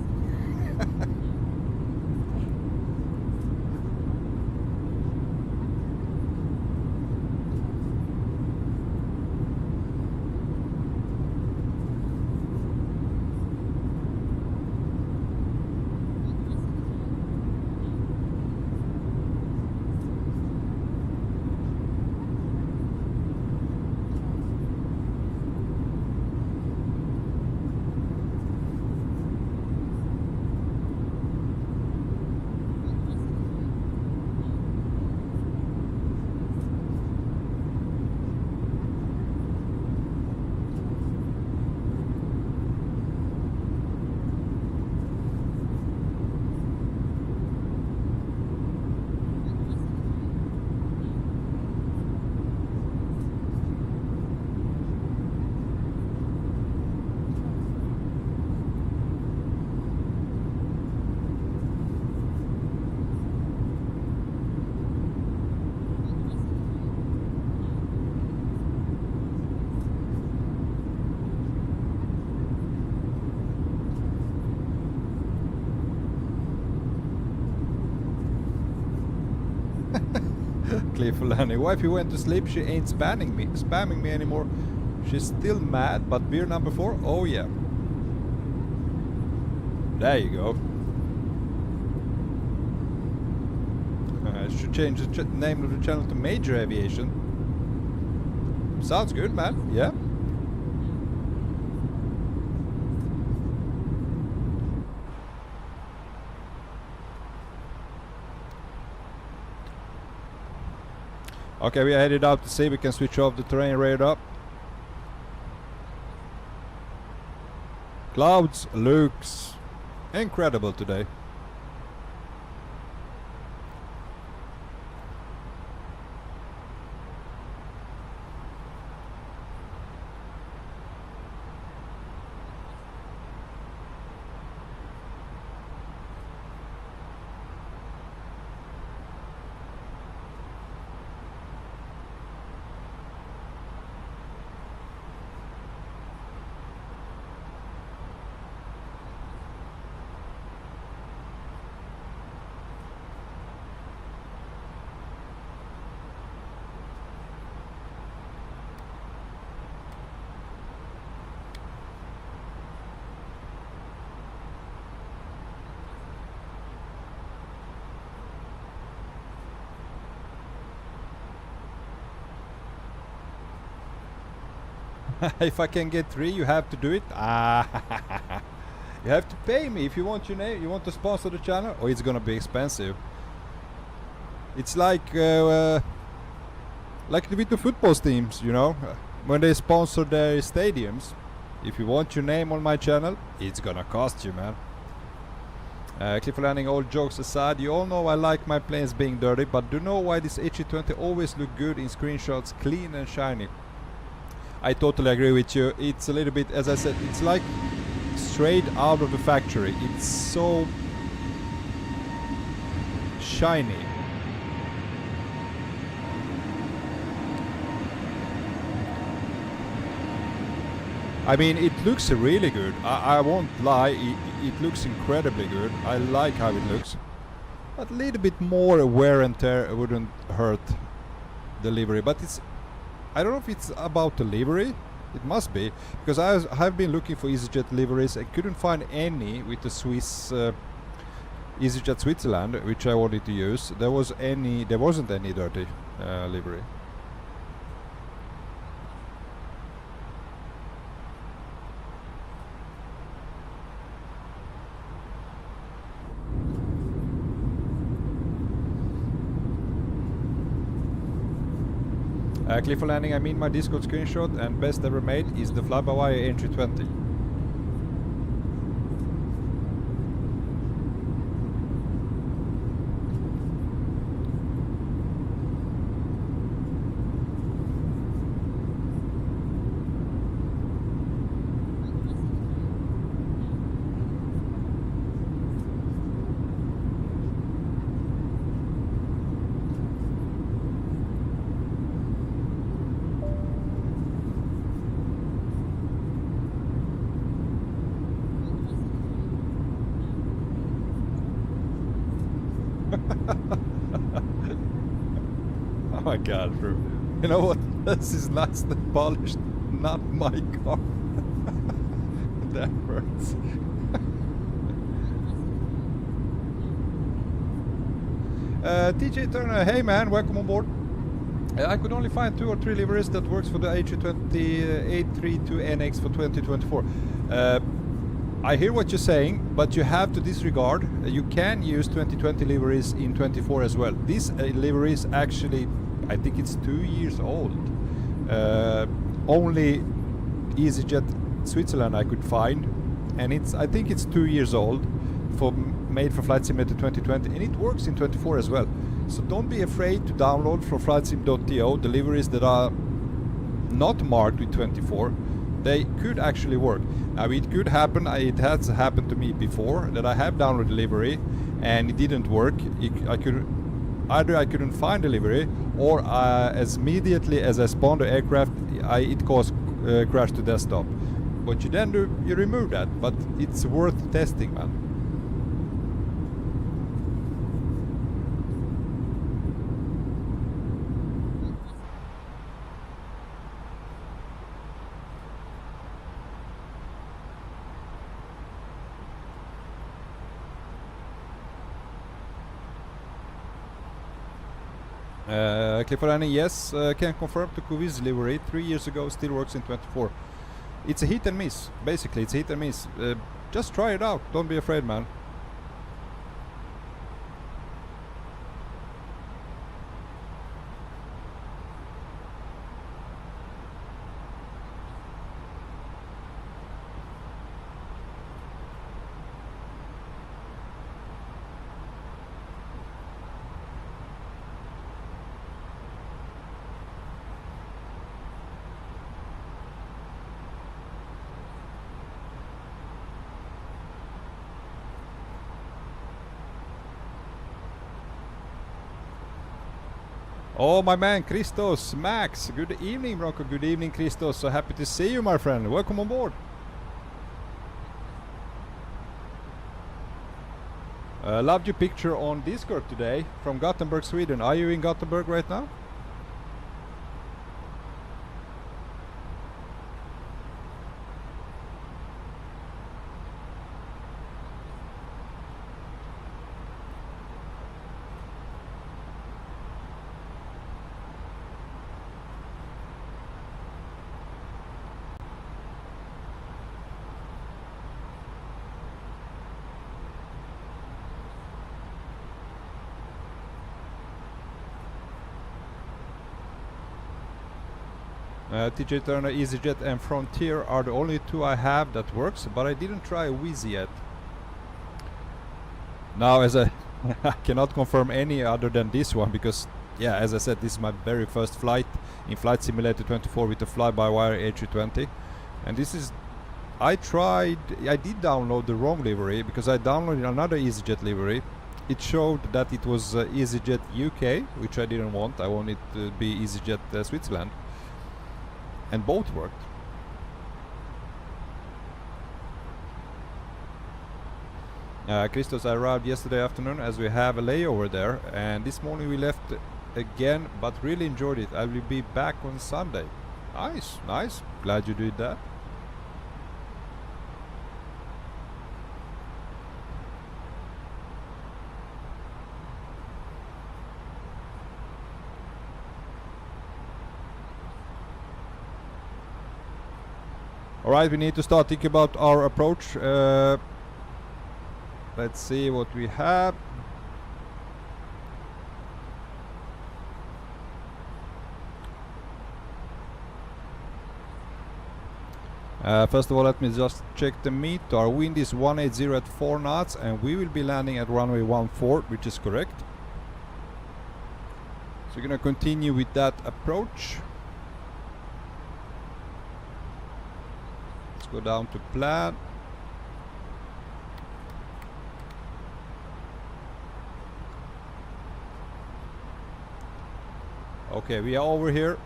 Cliff Landing. Wifey went to sleep. She ain't spamming me anymore. She's still mad, but beer number 4? Oh yeah. There you go. I should change the name of the channel to Major Aviation. Sounds good, man. Yeah. Okay, we are headed out to see if we can switch off the terrain radar. Clouds looks incredible today. If I can get 3, you have to do it. Ah, you have to pay me if you want your name. You want to sponsor the channel, or it's gonna be expensive. It's like with the football teams, you know, when they sponsor their stadiums. If you want your name on my channel, it's gonna cost you, man. Cliff Landing, all jokes aside, you all know I like my planes being dirty, but do you know why this A320 always look good in screenshots, clean and shiny? I totally agree with you. It's a little bit, as I said, it's like straight out of the factory. It's so shiny. I mean, it looks really good. I won't lie, it looks incredibly good. I like how it looks. But a little bit more wear and tear wouldn't hurt the livery. But it's, I don't know if it's about the livery. It must be, because I've been looking for EasyJet liveries. I couldn't find any with the Swiss EasyJet Switzerland, which I wanted to use. There wasn't any dirty livery. Clear for landing. I mean, my Discord screenshot and best ever made is the FlyByWire A320. Oh my god, bro. You know what? This is nicely polished, not my car. That hurts. TJ Turner, hey man, welcome on board. I could only find 2 or 3 liveries that works for the A320NX for 2024. I hear what you're saying, but you have to disregard. You can use 2020 liveries in 24 as well. This livery is actually, I think it's 2 years old. Only EasyJet Switzerland I could find, and I think it's 2 years old, made for Flight Simulator 2020, and it works in 24 as well. So don't be afraid to download from flightsim.to the liveries that are not marked with 24. They could actually work. Now it could happen, it has happened to me before, that I have downloaded a livery and it didn't work. I couldn't find the livery, or as immediately as I spawned the aircraft, it caused crash to desktop. What you then do, you remove that, but it's worth testing, man. Clifford, yes, can confirm the Coviz livery 3 years ago, still works in 24. It's a hit and miss, basically, it's a hit and miss. Just try it out, don't be afraid, man. Oh, my man, Christos, Max, good evening, Bronco, good evening, Christos, so happy to see you, my friend, welcome on board. Loved your picture on Discord today from Gothenburg, Sweden. Are you in Gothenburg right now? TJ Turner, EasyJet and Frontier are the only 2 I have that works, but I didn't try Wheezy yet. Now, as I cannot confirm any other than this one, because, yeah, as I said, this is my very first flight in Flight Simulator 24 with the FlyByWire A320. And this is, I did download the wrong livery, because I downloaded another EasyJet livery. It showed that it was EasyJet UK, which I didn't want. I wanted it to be EasyJet Switzerland. And both worked. Christos arrived yesterday afternoon as we have a layover there, and this morning we left again, but really enjoyed it. I will be back on Sunday. Nice, nice. Glad you did that. Alright, we need to start thinking about our approach. Let's see what we have. First of all, let me just check the meter. Our wind is 180 at 4 knots, and we will be landing at runway 14, which is correct. So we're gonna continue with that approach. Let's go down to plan. Okay, we are over here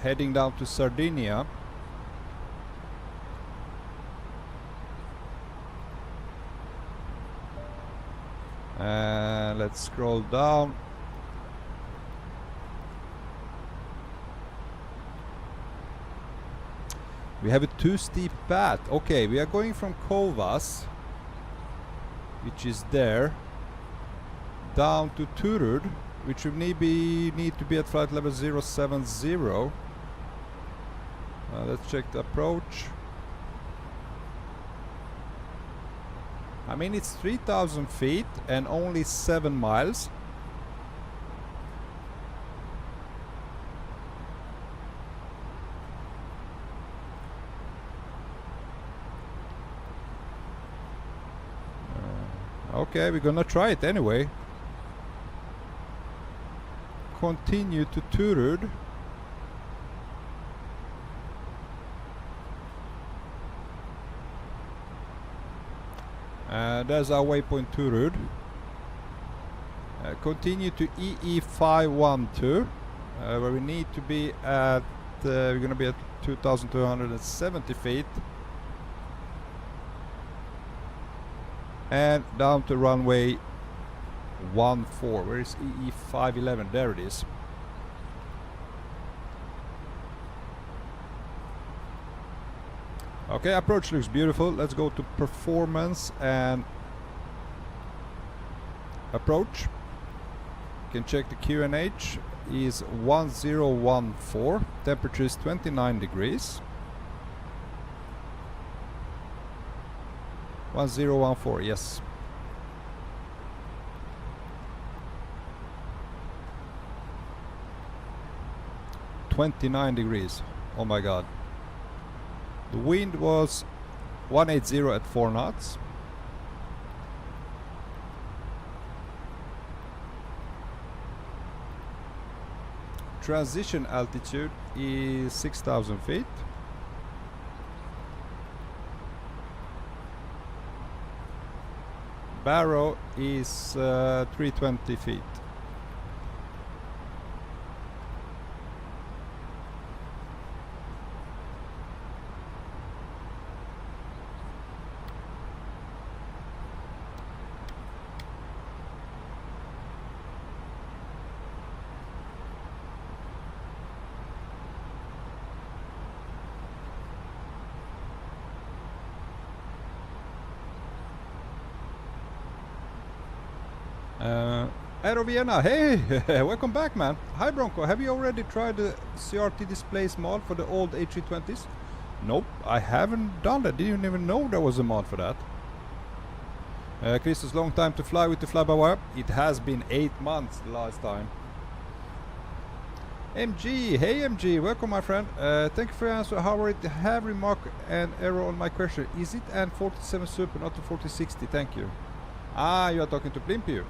heading down to Sardinia. And let's scroll down. We have a too steep path. Okay, we are going from Kovas, which is there, down to Turud, which will need to be at flight level 070. Let's check the approach. I mean, it's 3,000 feet and only 7 miles. Okay, we're gonna try it anyway. Continue to Turud. There's our waypoint Turud. Continue to EE512, where we need to be at, we're gonna be at 2,270 feet. And down to runway 14. Where is EE511? There it is. Okay, approach looks beautiful. Let's go to performance and approach. You can check the QNH is 1014. Temperature is 29 degrees. 1014, yes. $29. Oh my god. The wind was 180 at 4 knots. Transition altitude is 6,000 feet. Barrow is 320 feet. Aero Vienna, hey, welcome back, man. Hi Bronco, have you already tried the CRT displays mod for the old A320s? Nope, I haven't done that. Didn't even know there was a mod for that. Christos, long time to fly with the fly-by-wire. It has been 8 months the last time. MG, hey MG, welcome my friend. Thank you for your answer. However, I have remark and error on my question. Is it an 47 Super, not the 4060? Thank you. Ah, you are talking to Plimpio.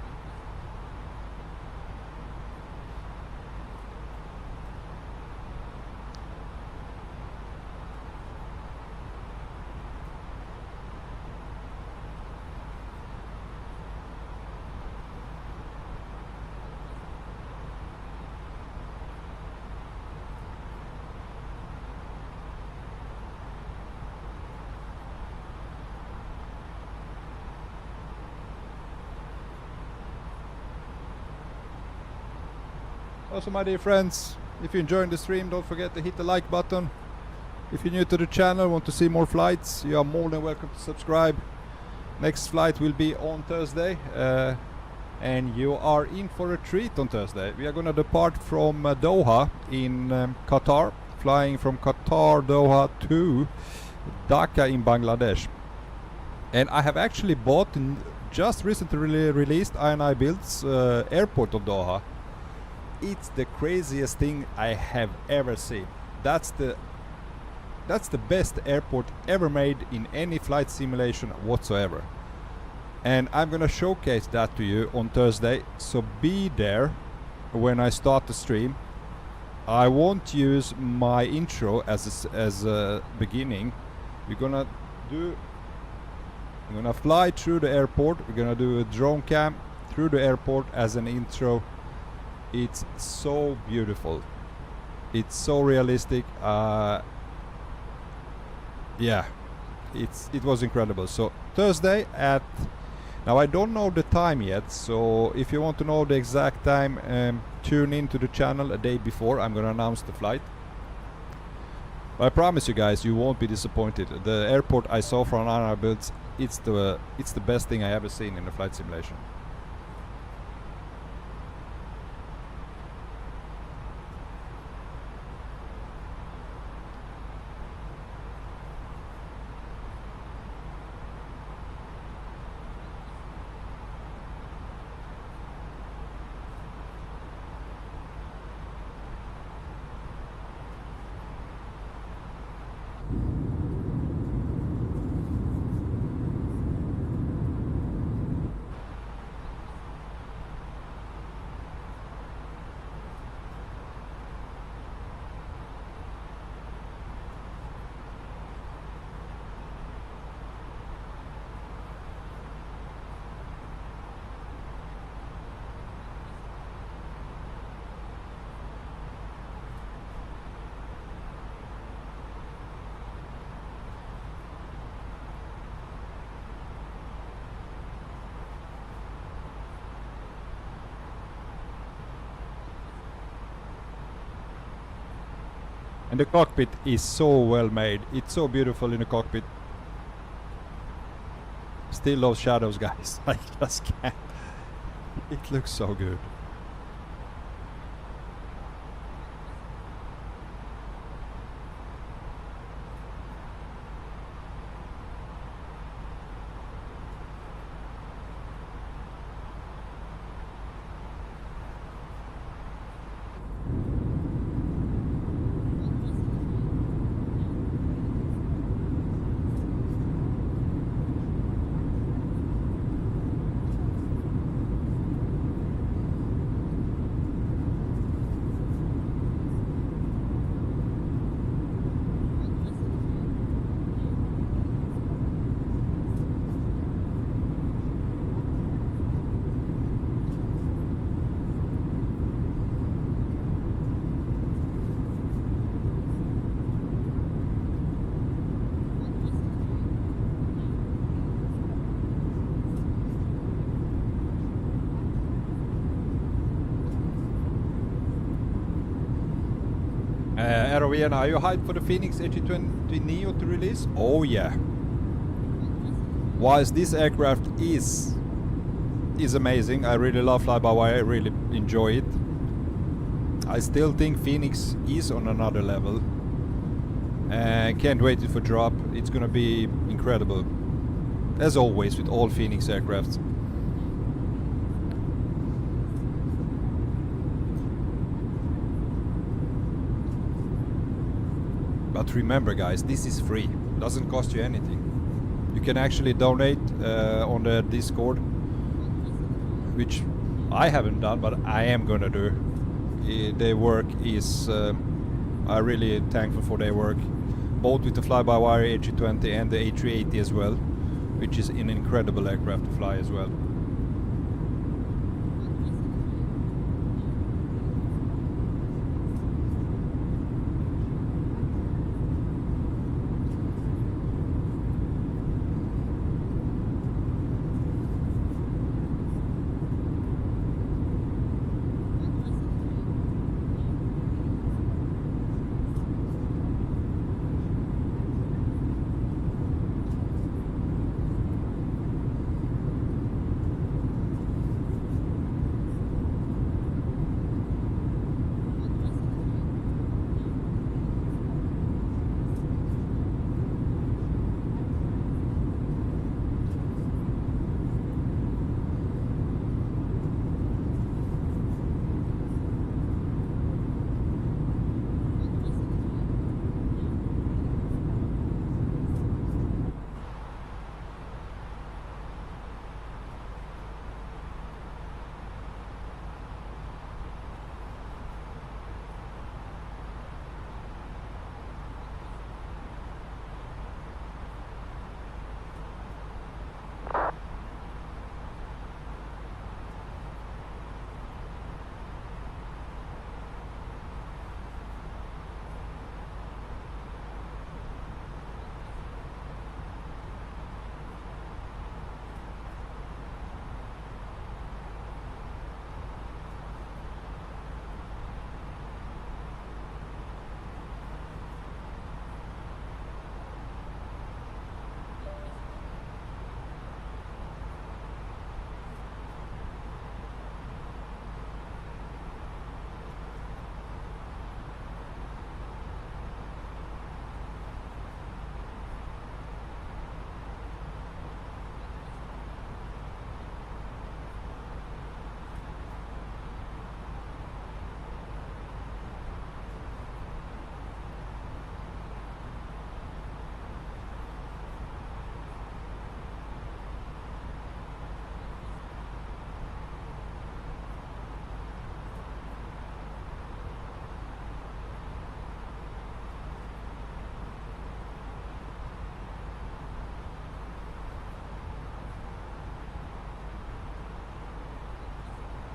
Also, my dear friends, if you're enjoying the stream, don't forget to hit the like button. If you're new to the channel, want to see more flights, you are more than welcome to subscribe. Next flight will be on Thursday, and you are in for a treat on Thursday. We are going to depart from Doha in Qatar, flying from Qatar, Doha to Dhaka in Bangladesh. And I have actually bought just recently released INI Build's airport of Doha. It's the craziest thing I have ever seen. That's the best airport ever made in any flight simulation whatsoever. And I'm gonna showcase that to you on Thursday, so be there when I start the stream. I won't use my intro as a beginning. I'm gonna fly through the airport. We're gonna do a drone cam through the airport as an intro. It's so beautiful. It's so realistic. Yeah, it was incredible. So Thursday at, now I don't know the time yet, so if you want to know the exact time, tune into the channel a day before. I'm gonna announce the flight. But I promise you guys, you won't be disappointed. The airport I saw from INI Builds, it's the best thing I ever seen in a flight simulation. And the cockpit is so well made. It's so beautiful in the cockpit. Still those shadows, guys. I just can't. It looks so good. Aviation, are you hyped for the Phoenix A320Neo to release? Oh yeah. Whilst this aircraft is amazing, I really love fly-by-wire, I really enjoy it. I still think Phoenix is on another level. And can't wait for drop. It's gonna be incredible. As always with all Phoenix aircrafts. But remember guys, this is free. It doesn't cost you anything. You can actually donate on the Discord, which I haven't done, but I am gonna do. Their work is, I'm really thankful for their work, both with the FlyByWire A320 and the A380 as well, which is an incredible aircraft to fly as well.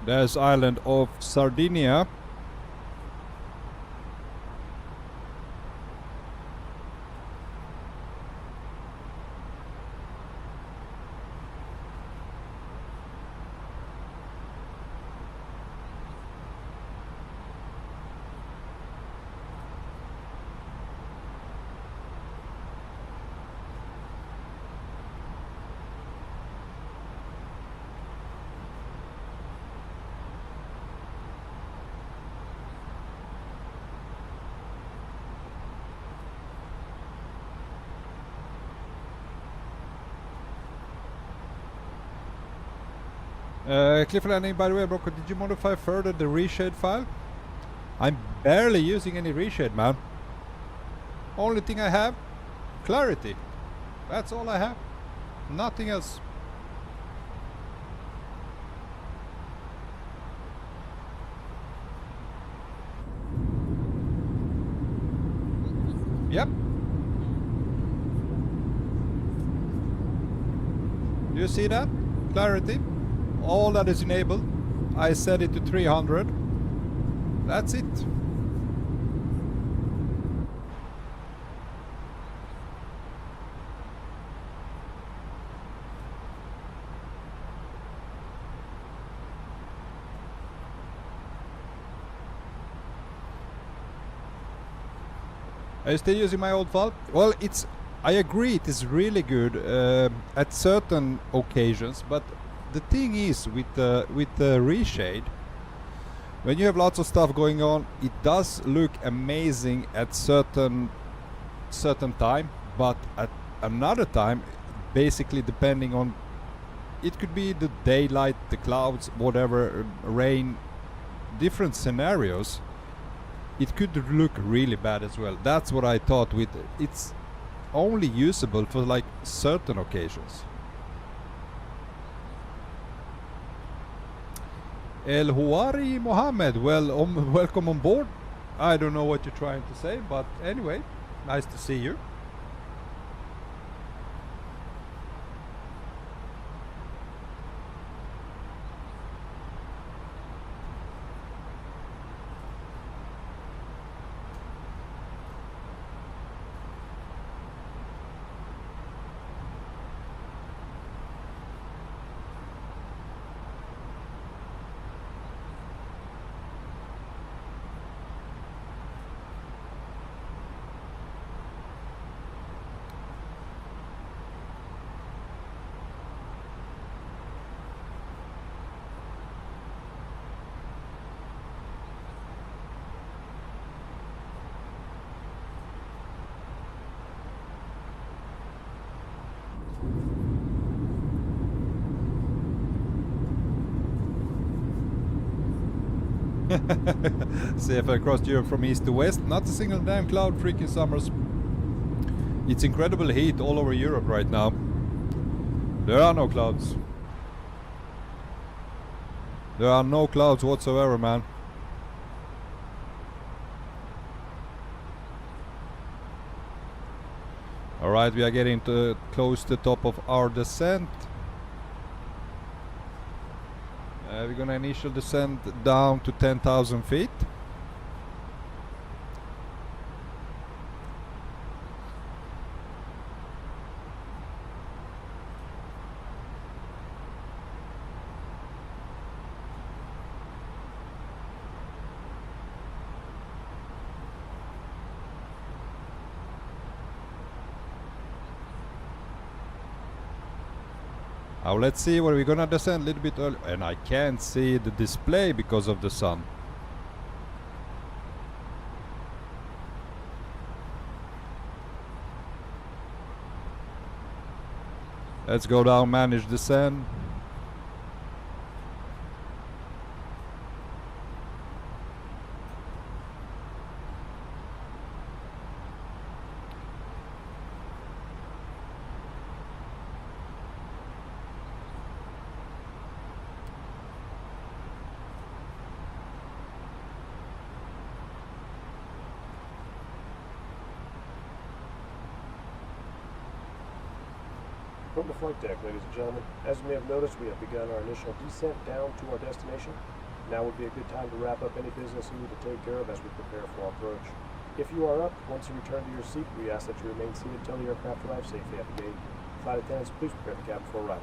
There's island of Sardinia. Cliff landing, by the way, Bronco, did you modify further the reshade file? I'm barely using any reshade, man. Only thing I have, clarity. That's all I have. Nothing else. Yep. Do you see that? Clarity. All that is enabled. I set it to 300. That's it. Are you still using my old file? Well, I agree, it is really good at certain occasions, but the thing is with the reshade, when you have lots of stuff going on, it does look amazing at certain time, but at another time, basically depending on, it could be the daylight, the clouds, whatever, rain, different scenarios, it could look really bad as well. That's what I thought with it. It's only usable for like certain occasions. El Huari Mohammed, well, welcome on board. I don't know what you're trying to say, but anyway, nice to see you. See if I crossed Europe from east to west. Not a single damn cloud freaking summers. It's incredible heat all over Europe right now. There are no clouds. There are no clouds whatsoever, man. Alright, we are getting close to the top of our descent. We're gonna initial descent down to 10,000 feet. Now let's see where we're gonna descend a little bit early, and I can't see the display because of the sun. Let's go down, manage descend. From the flight deck, ladies and gentlemen, as you may have noticed, we have begun our initial descent down to our destination. Now would be a good time to wrap up any business you need to take care of as we prepare for our approach. If you are up, once you return to your seat, we ask that you remain seated until the aircraft arrives safely at the gate. Flight attendants, please prepare the cabin for arrival.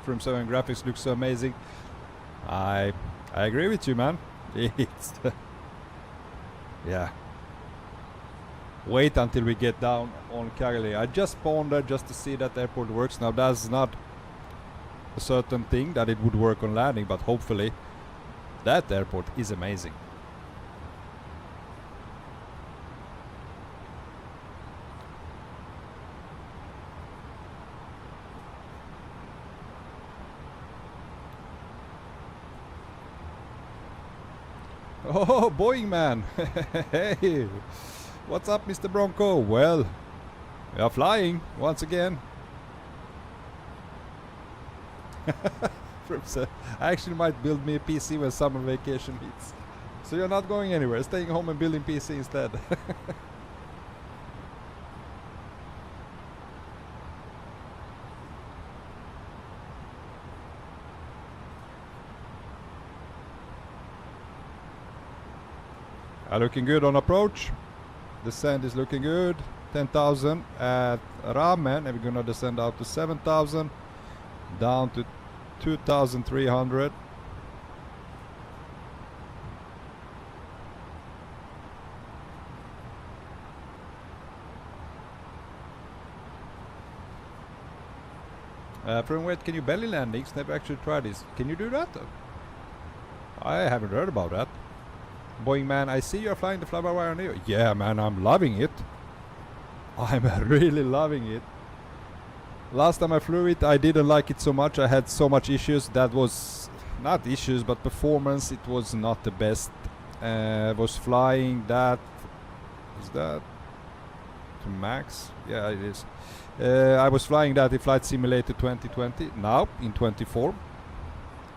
From 7 graphics looks so amazing. I agree with you, man. It's yeah. Wait until we get down on Cagliari. I just spawned there just to see that the airport works. Now that's not a certain thing that it would work on landing, but hopefully that airport is amazing. Oh, Boeing man! Hey! What's up, Mr. Bronco? Well, we are flying once again. I actually might build me a PC when summer vacation hits. So you're not going anywhere, staying home and building PC instead. Looking good on approach. Descent is looking good. 10,000 at Ramen, and we're gonna descend out to 7,000, down to 2,300. From where can you belly landings? Never actually tried this. Can you do that? I haven't heard about that. Boeing man, I see you're flying the FlyByWire Neo. Yeah, man, I'm loving it. I'm really loving it. Last time I flew it, I didn't like it so much. I had so much issues. That was not issues, but performance. It was not the best. Was flying that. Is that to max? Yeah, it is. I was flying that in Flight Simulator 2020. Now in 24.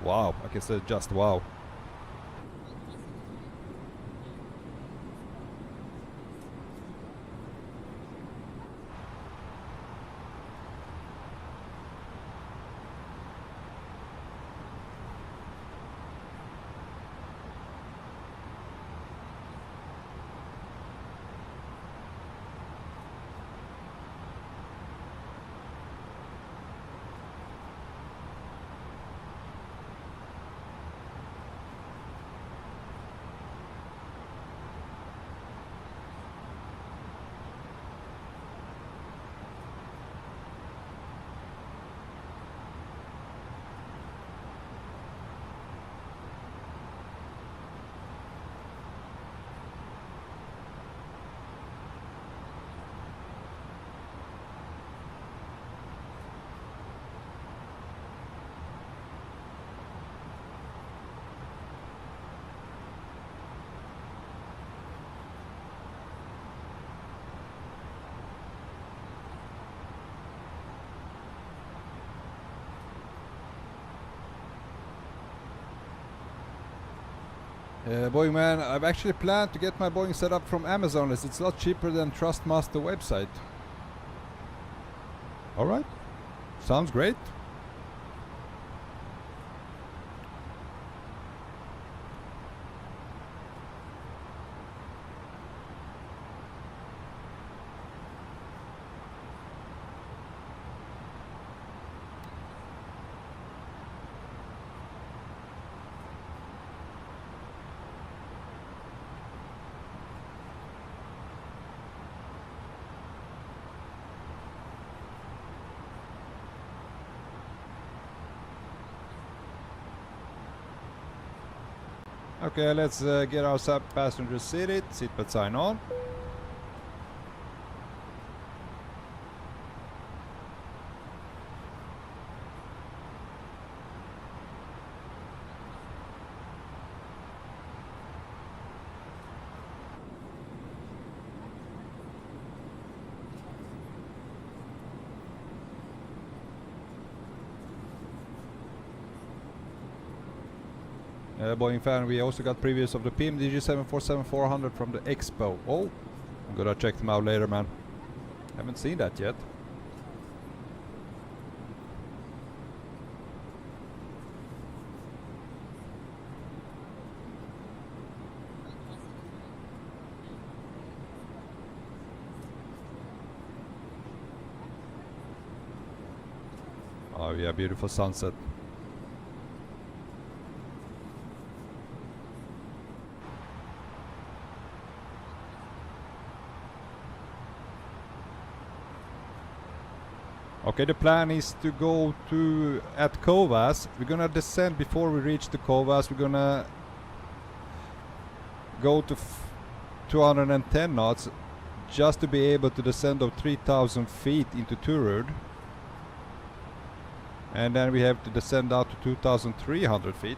Wow, I can say just wow. Boeing man, I've actually planned to get my Boeing set up from Amazon as it's a lot cheaper than Trustmaster website. Alright, sounds great. Okay, let's get our passengers seated, seatbelt sign on. Boeing fan, we also got previews of the PMDG 747-400 from the Expo. Oh, I'm gonna check them out later, man. Haven't seen that yet. Oh yeah, beautiful sunset. Okay, the plan is to go to at Covas. We're gonna descend before we reach the Covas. We're gonna go to 210 knots just to be able to descend of 3,000 feet into Turud. And then we have to descend out to 2,300 feet.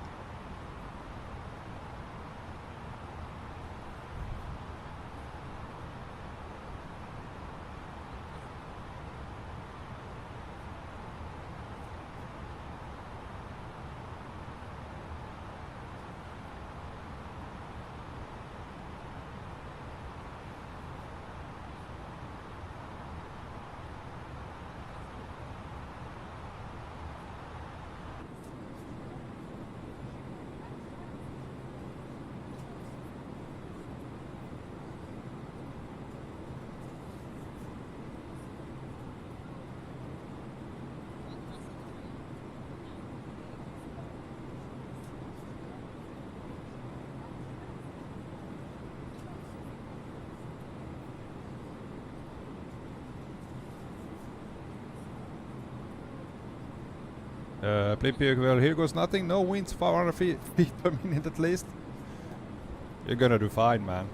Well, here goes nothing. No winds, 500 feet per minute at least. You're gonna do fine, man.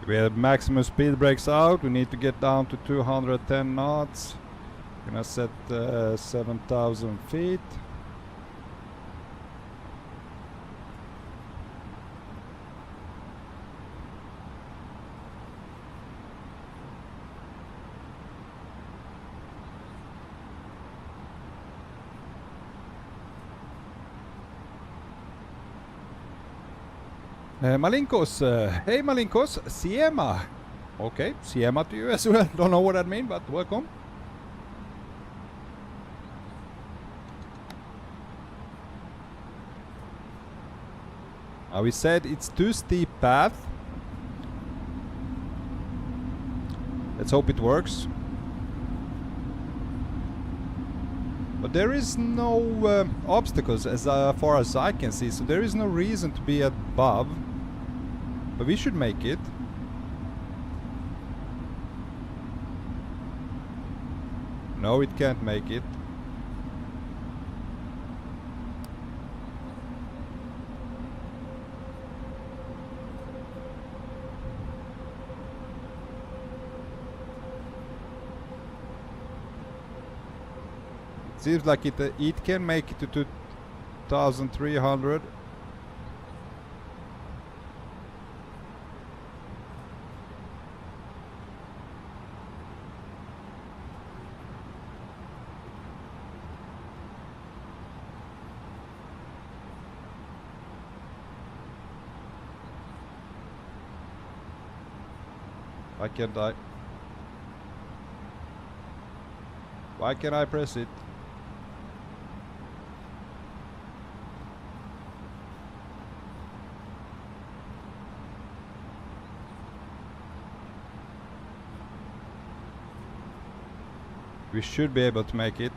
We have maximum speed brakes out. We need to get down to 210 knots. Gonna set 7,000 feet. Malinkos, hey Malinkos, Siema. Okay, Siema to you as well. Don't know what that means, but welcome. We said it's too steep path. Let's hope it works. But there is no obstacles as far as I can see, so there is no reason to be above. But we should make it. No, it can't make it. Seems like it can make it to 2,300. Why can't I? Why can't I press it? We should be able to make it.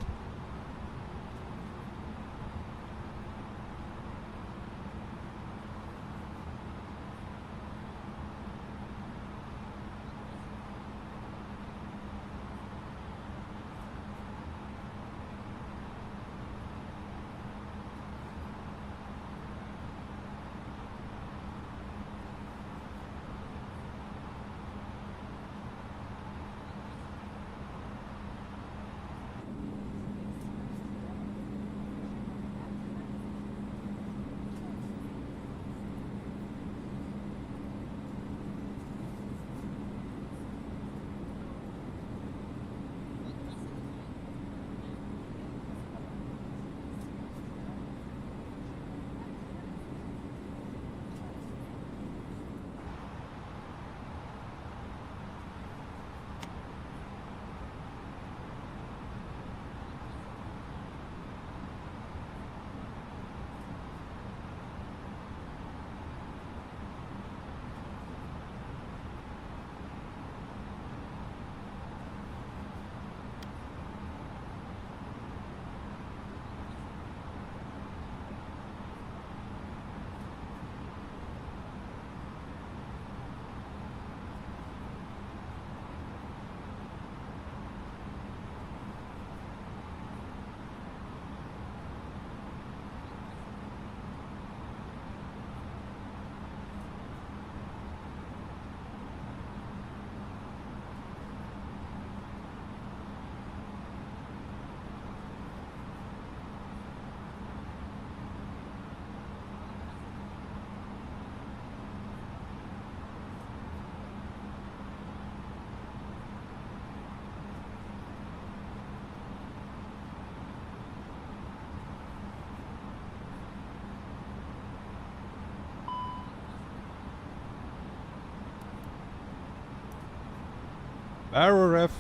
Arrow ref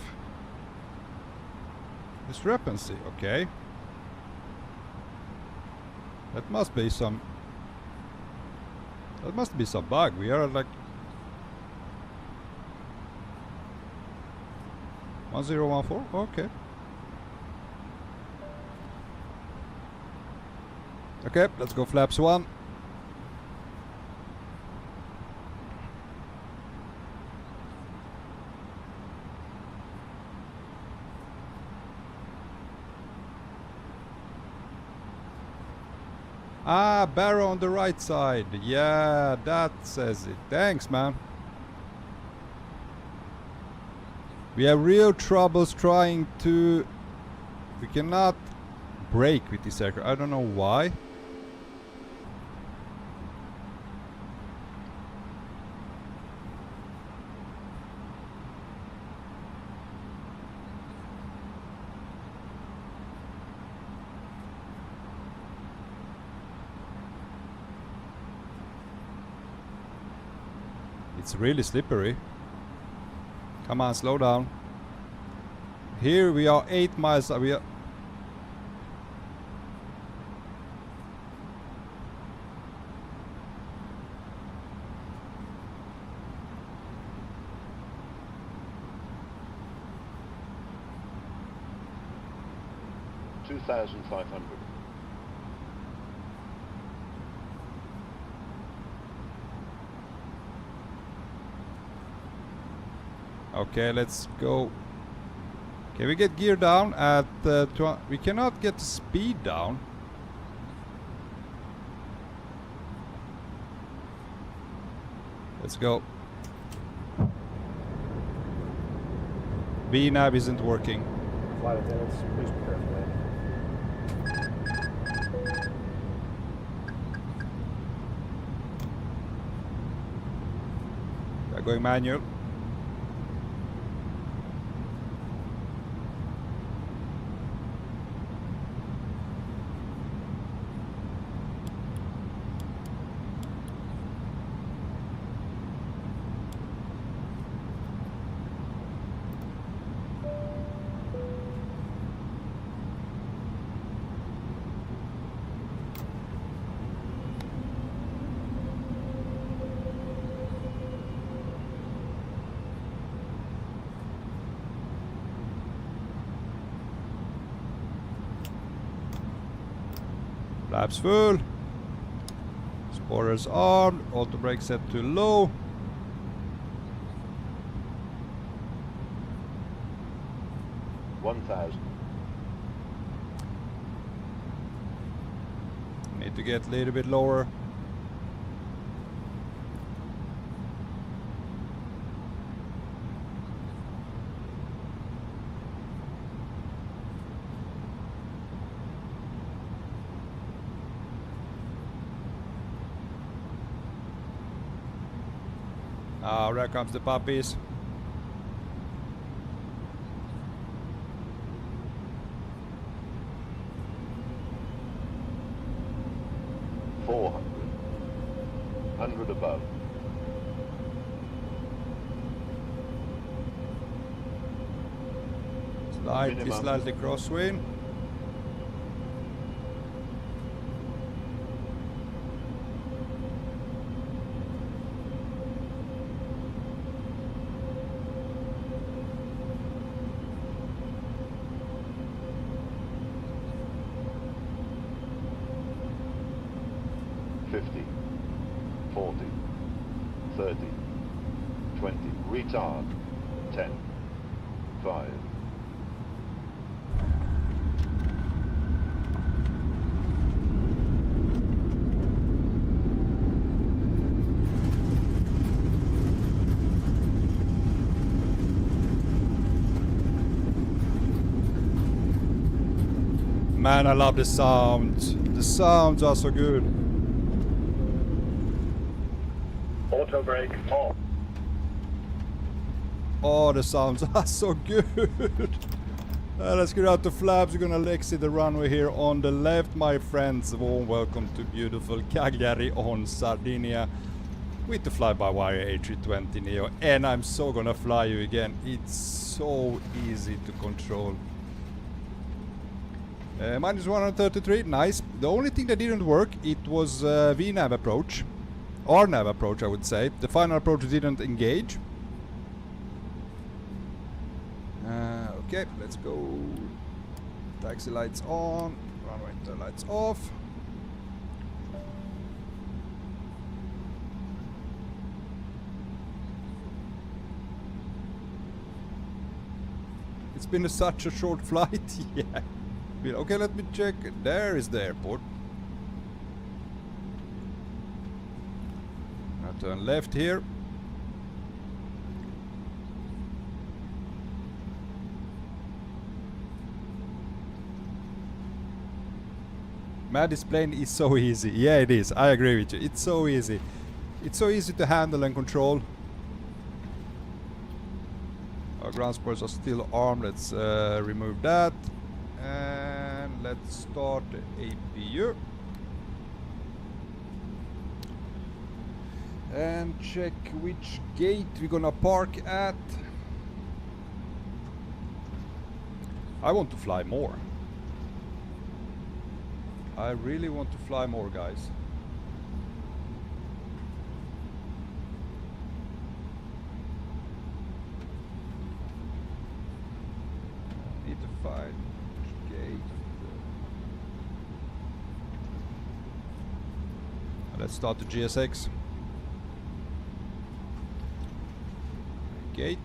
discrepancy, okay. That must be some bug. We are like 1014, okay. Okay, let's go flaps 1. Ah, barrow on the right side. Yeah, that says it. Thanks, man. We have real troubles trying to... We cannot brake with this aircraft. I don't know why. It's really slippery. Come on, slow down. Here we are 8 miles. We are. 2,500. Okay, let's go. Can we get gear down at we cannot get the speed down. Let's go. VNAV isn't working. Flight attendants, please prepare for landing. They're going manual. Flaps full. Spoilers armed. Auto brake set to low. $1,000. Need to get a little bit lower. There comes the puppies. $400. 100 above. Slightly crosswind. Retard. 10. 5. Man, I love the sounds. The sounds are so good. Auto brake off. Oh, the sounds are so good. Let's get out the flaps. We're gonna exit the runway here on the left, my friends. Warm welcome to beautiful Cagliari on Sardinia with the FlyByWire A320Neo. And I'm so gonna fly you again. It's so easy to control. Minus 133, nice. The only thing that didn't work, it was VNAV approach. Or nav approach, I would say. The final approach didn't engage. Okay, let's go. Taxi lights on, runway tail lights off. It's been such a short flight. Yeah. Okay, let me check. There is the airport. Now turn left here. Man, this plane is so easy. Yeah, it is. I agree with you. It's so easy. It's so easy to handle and control. Our ground spoilers are still armed. Let's remove that. And let's start the APU. And check which gate we're gonna park at. I want to fly more. I really want to fly more, guys. Need to find which gate. Let's start the GSX. Gate.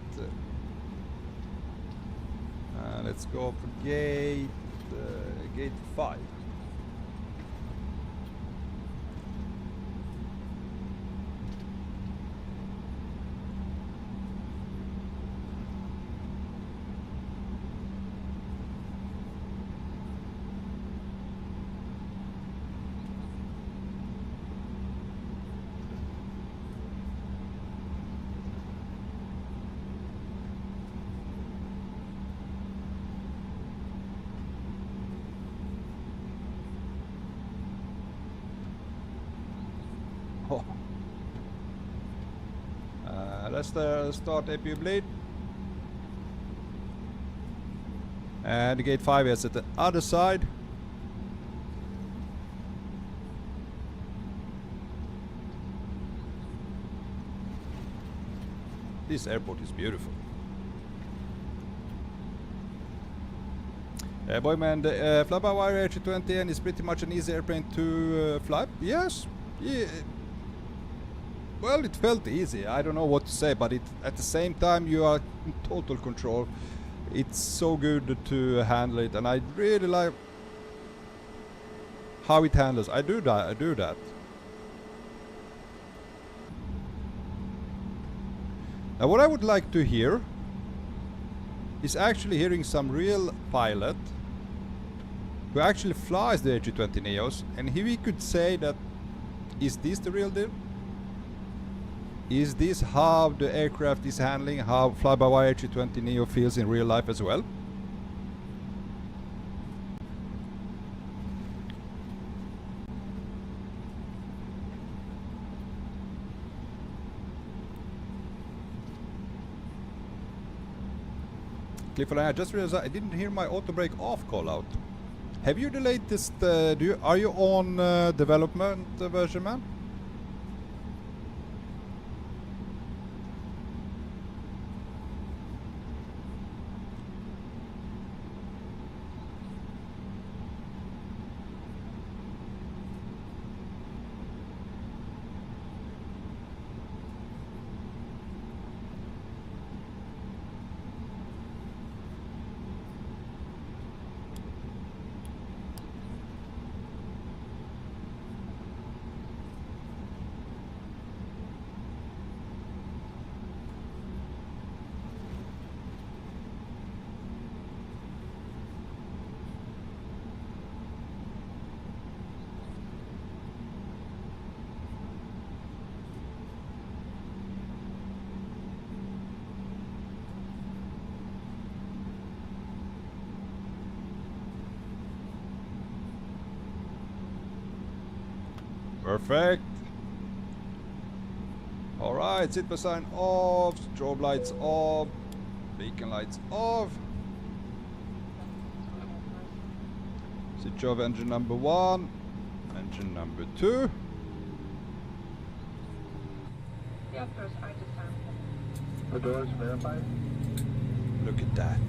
Let's go for gate 5. Let's start APU bleed. And the gate 5 is at the other side. This airport is beautiful. Boyman, the FlyByWire A320N is pretty much an easy airplane to fly. Yes. Yeah. Well, it felt easy. I don't know what to say, but at the same time you are in total control. It's so good to handle it, and I really like how it handles. I do that. Now what I would like to hear is actually hearing some real pilot who actually flies the A320Neos, and if he could say that, is this the real deal? Is this how the aircraft is handling, how FlyByWire A320Neo feels in real life as well? Clifford, I just realized I didn't hear my auto brake off call out. Have you the latest, are you on development version, man? Perfect. Alright, seatbelt sign off, strobe lights off, beacon lights off. Switch off engine number 1, engine number 2. Yeah, of course, I just found The doors verified. Look at that.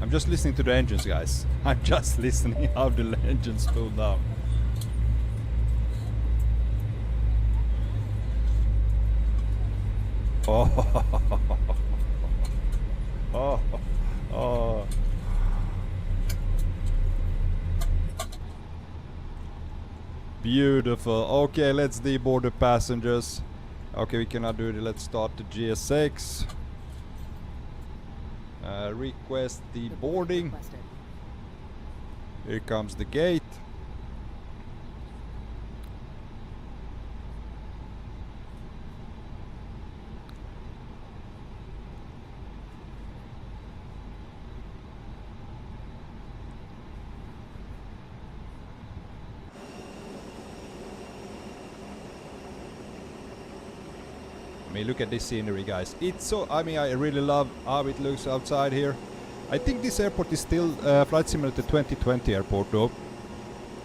I'm just listening to the engines, guys. I'm just listening how the engines slow down. Oh, oh, oh. Beautiful. Okay, let's deboard the passengers. Okay, we cannot do it. Let's start the GSX. Request the boarding. Here comes the gate. I mean, look at this scenery, guys. It's so, I mean, I really love how it looks outside here. I think this airport is still Flight Simulator 2020 airport though,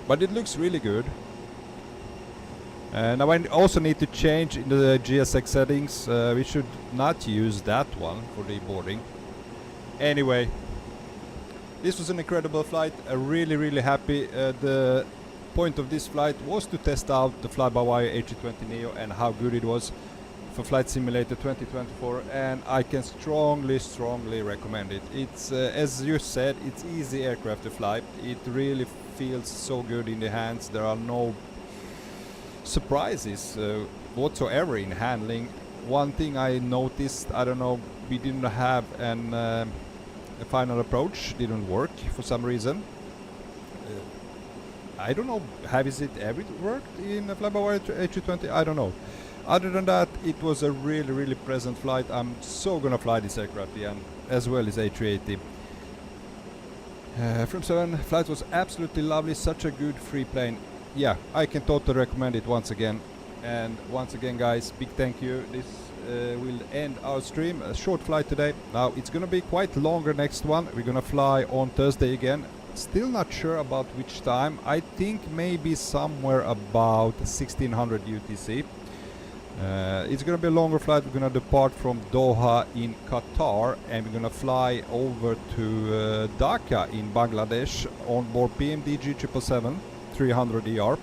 but it looks really good. And now I also need to change in the GSX settings. We should not use that one for the boarding. Anyway, this was an incredible flight. Really happy. The point of this flight was to test out the FlyByWire A320Neo and how good it was for Flight Simulator 2024, and I can strongly recommend it. It's as you said, it's easy aircraft to fly. It really feels so good in the hands. There are no surprises whatsoever in handling. One thing I noticed, I don't know, we didn't have an a final approach, didn't work for some reason. I don't know, has it ever worked in a FlyByWire A320? I don't know. Other than that, it was a really pleasant flight. I'm so gonna fly this aircraft again, as well as A380. From 7, flight was absolutely lovely, such a good free plane. Yeah, I can totally recommend it once again. And once again, guys, big thank you. This will end our stream. A short flight today. Now it's gonna be quite longer next one. We're gonna fly on Thursday again. Still not sure about which time. I think maybe somewhere about 1600 UTC. It's gonna be a longer flight. We're gonna depart from Doha in Qatar, and we're gonna fly over to Dhaka in Bangladesh on board PMD G777-300ER,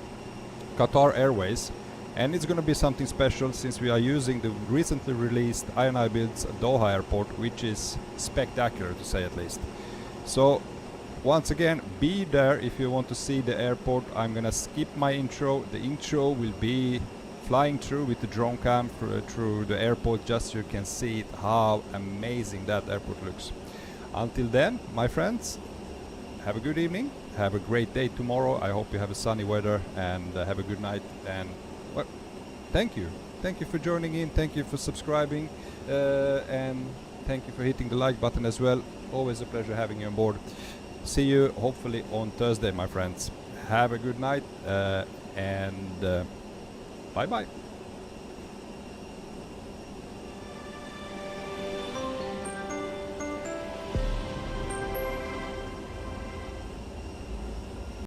Qatar Airways. And it's gonna be something special since we are using the recently released INI builds Doha airport, which is spectacular to say at least. So once again, be there if you want to see the airport. I'm gonna skip my intro. The intro will be flying through with the drone cam through the airport, just so you can see it, how amazing that airport looks. Until then, my friends, have a good evening, have a great day tomorrow. I hope you have a sunny weather, and have a good night. And well, thank you for joining in, thank you for subscribing, and thank you for hitting the like button as well. Always a pleasure having you on board. See you hopefully on Thursday, my friends. Have a good night, and bye bye.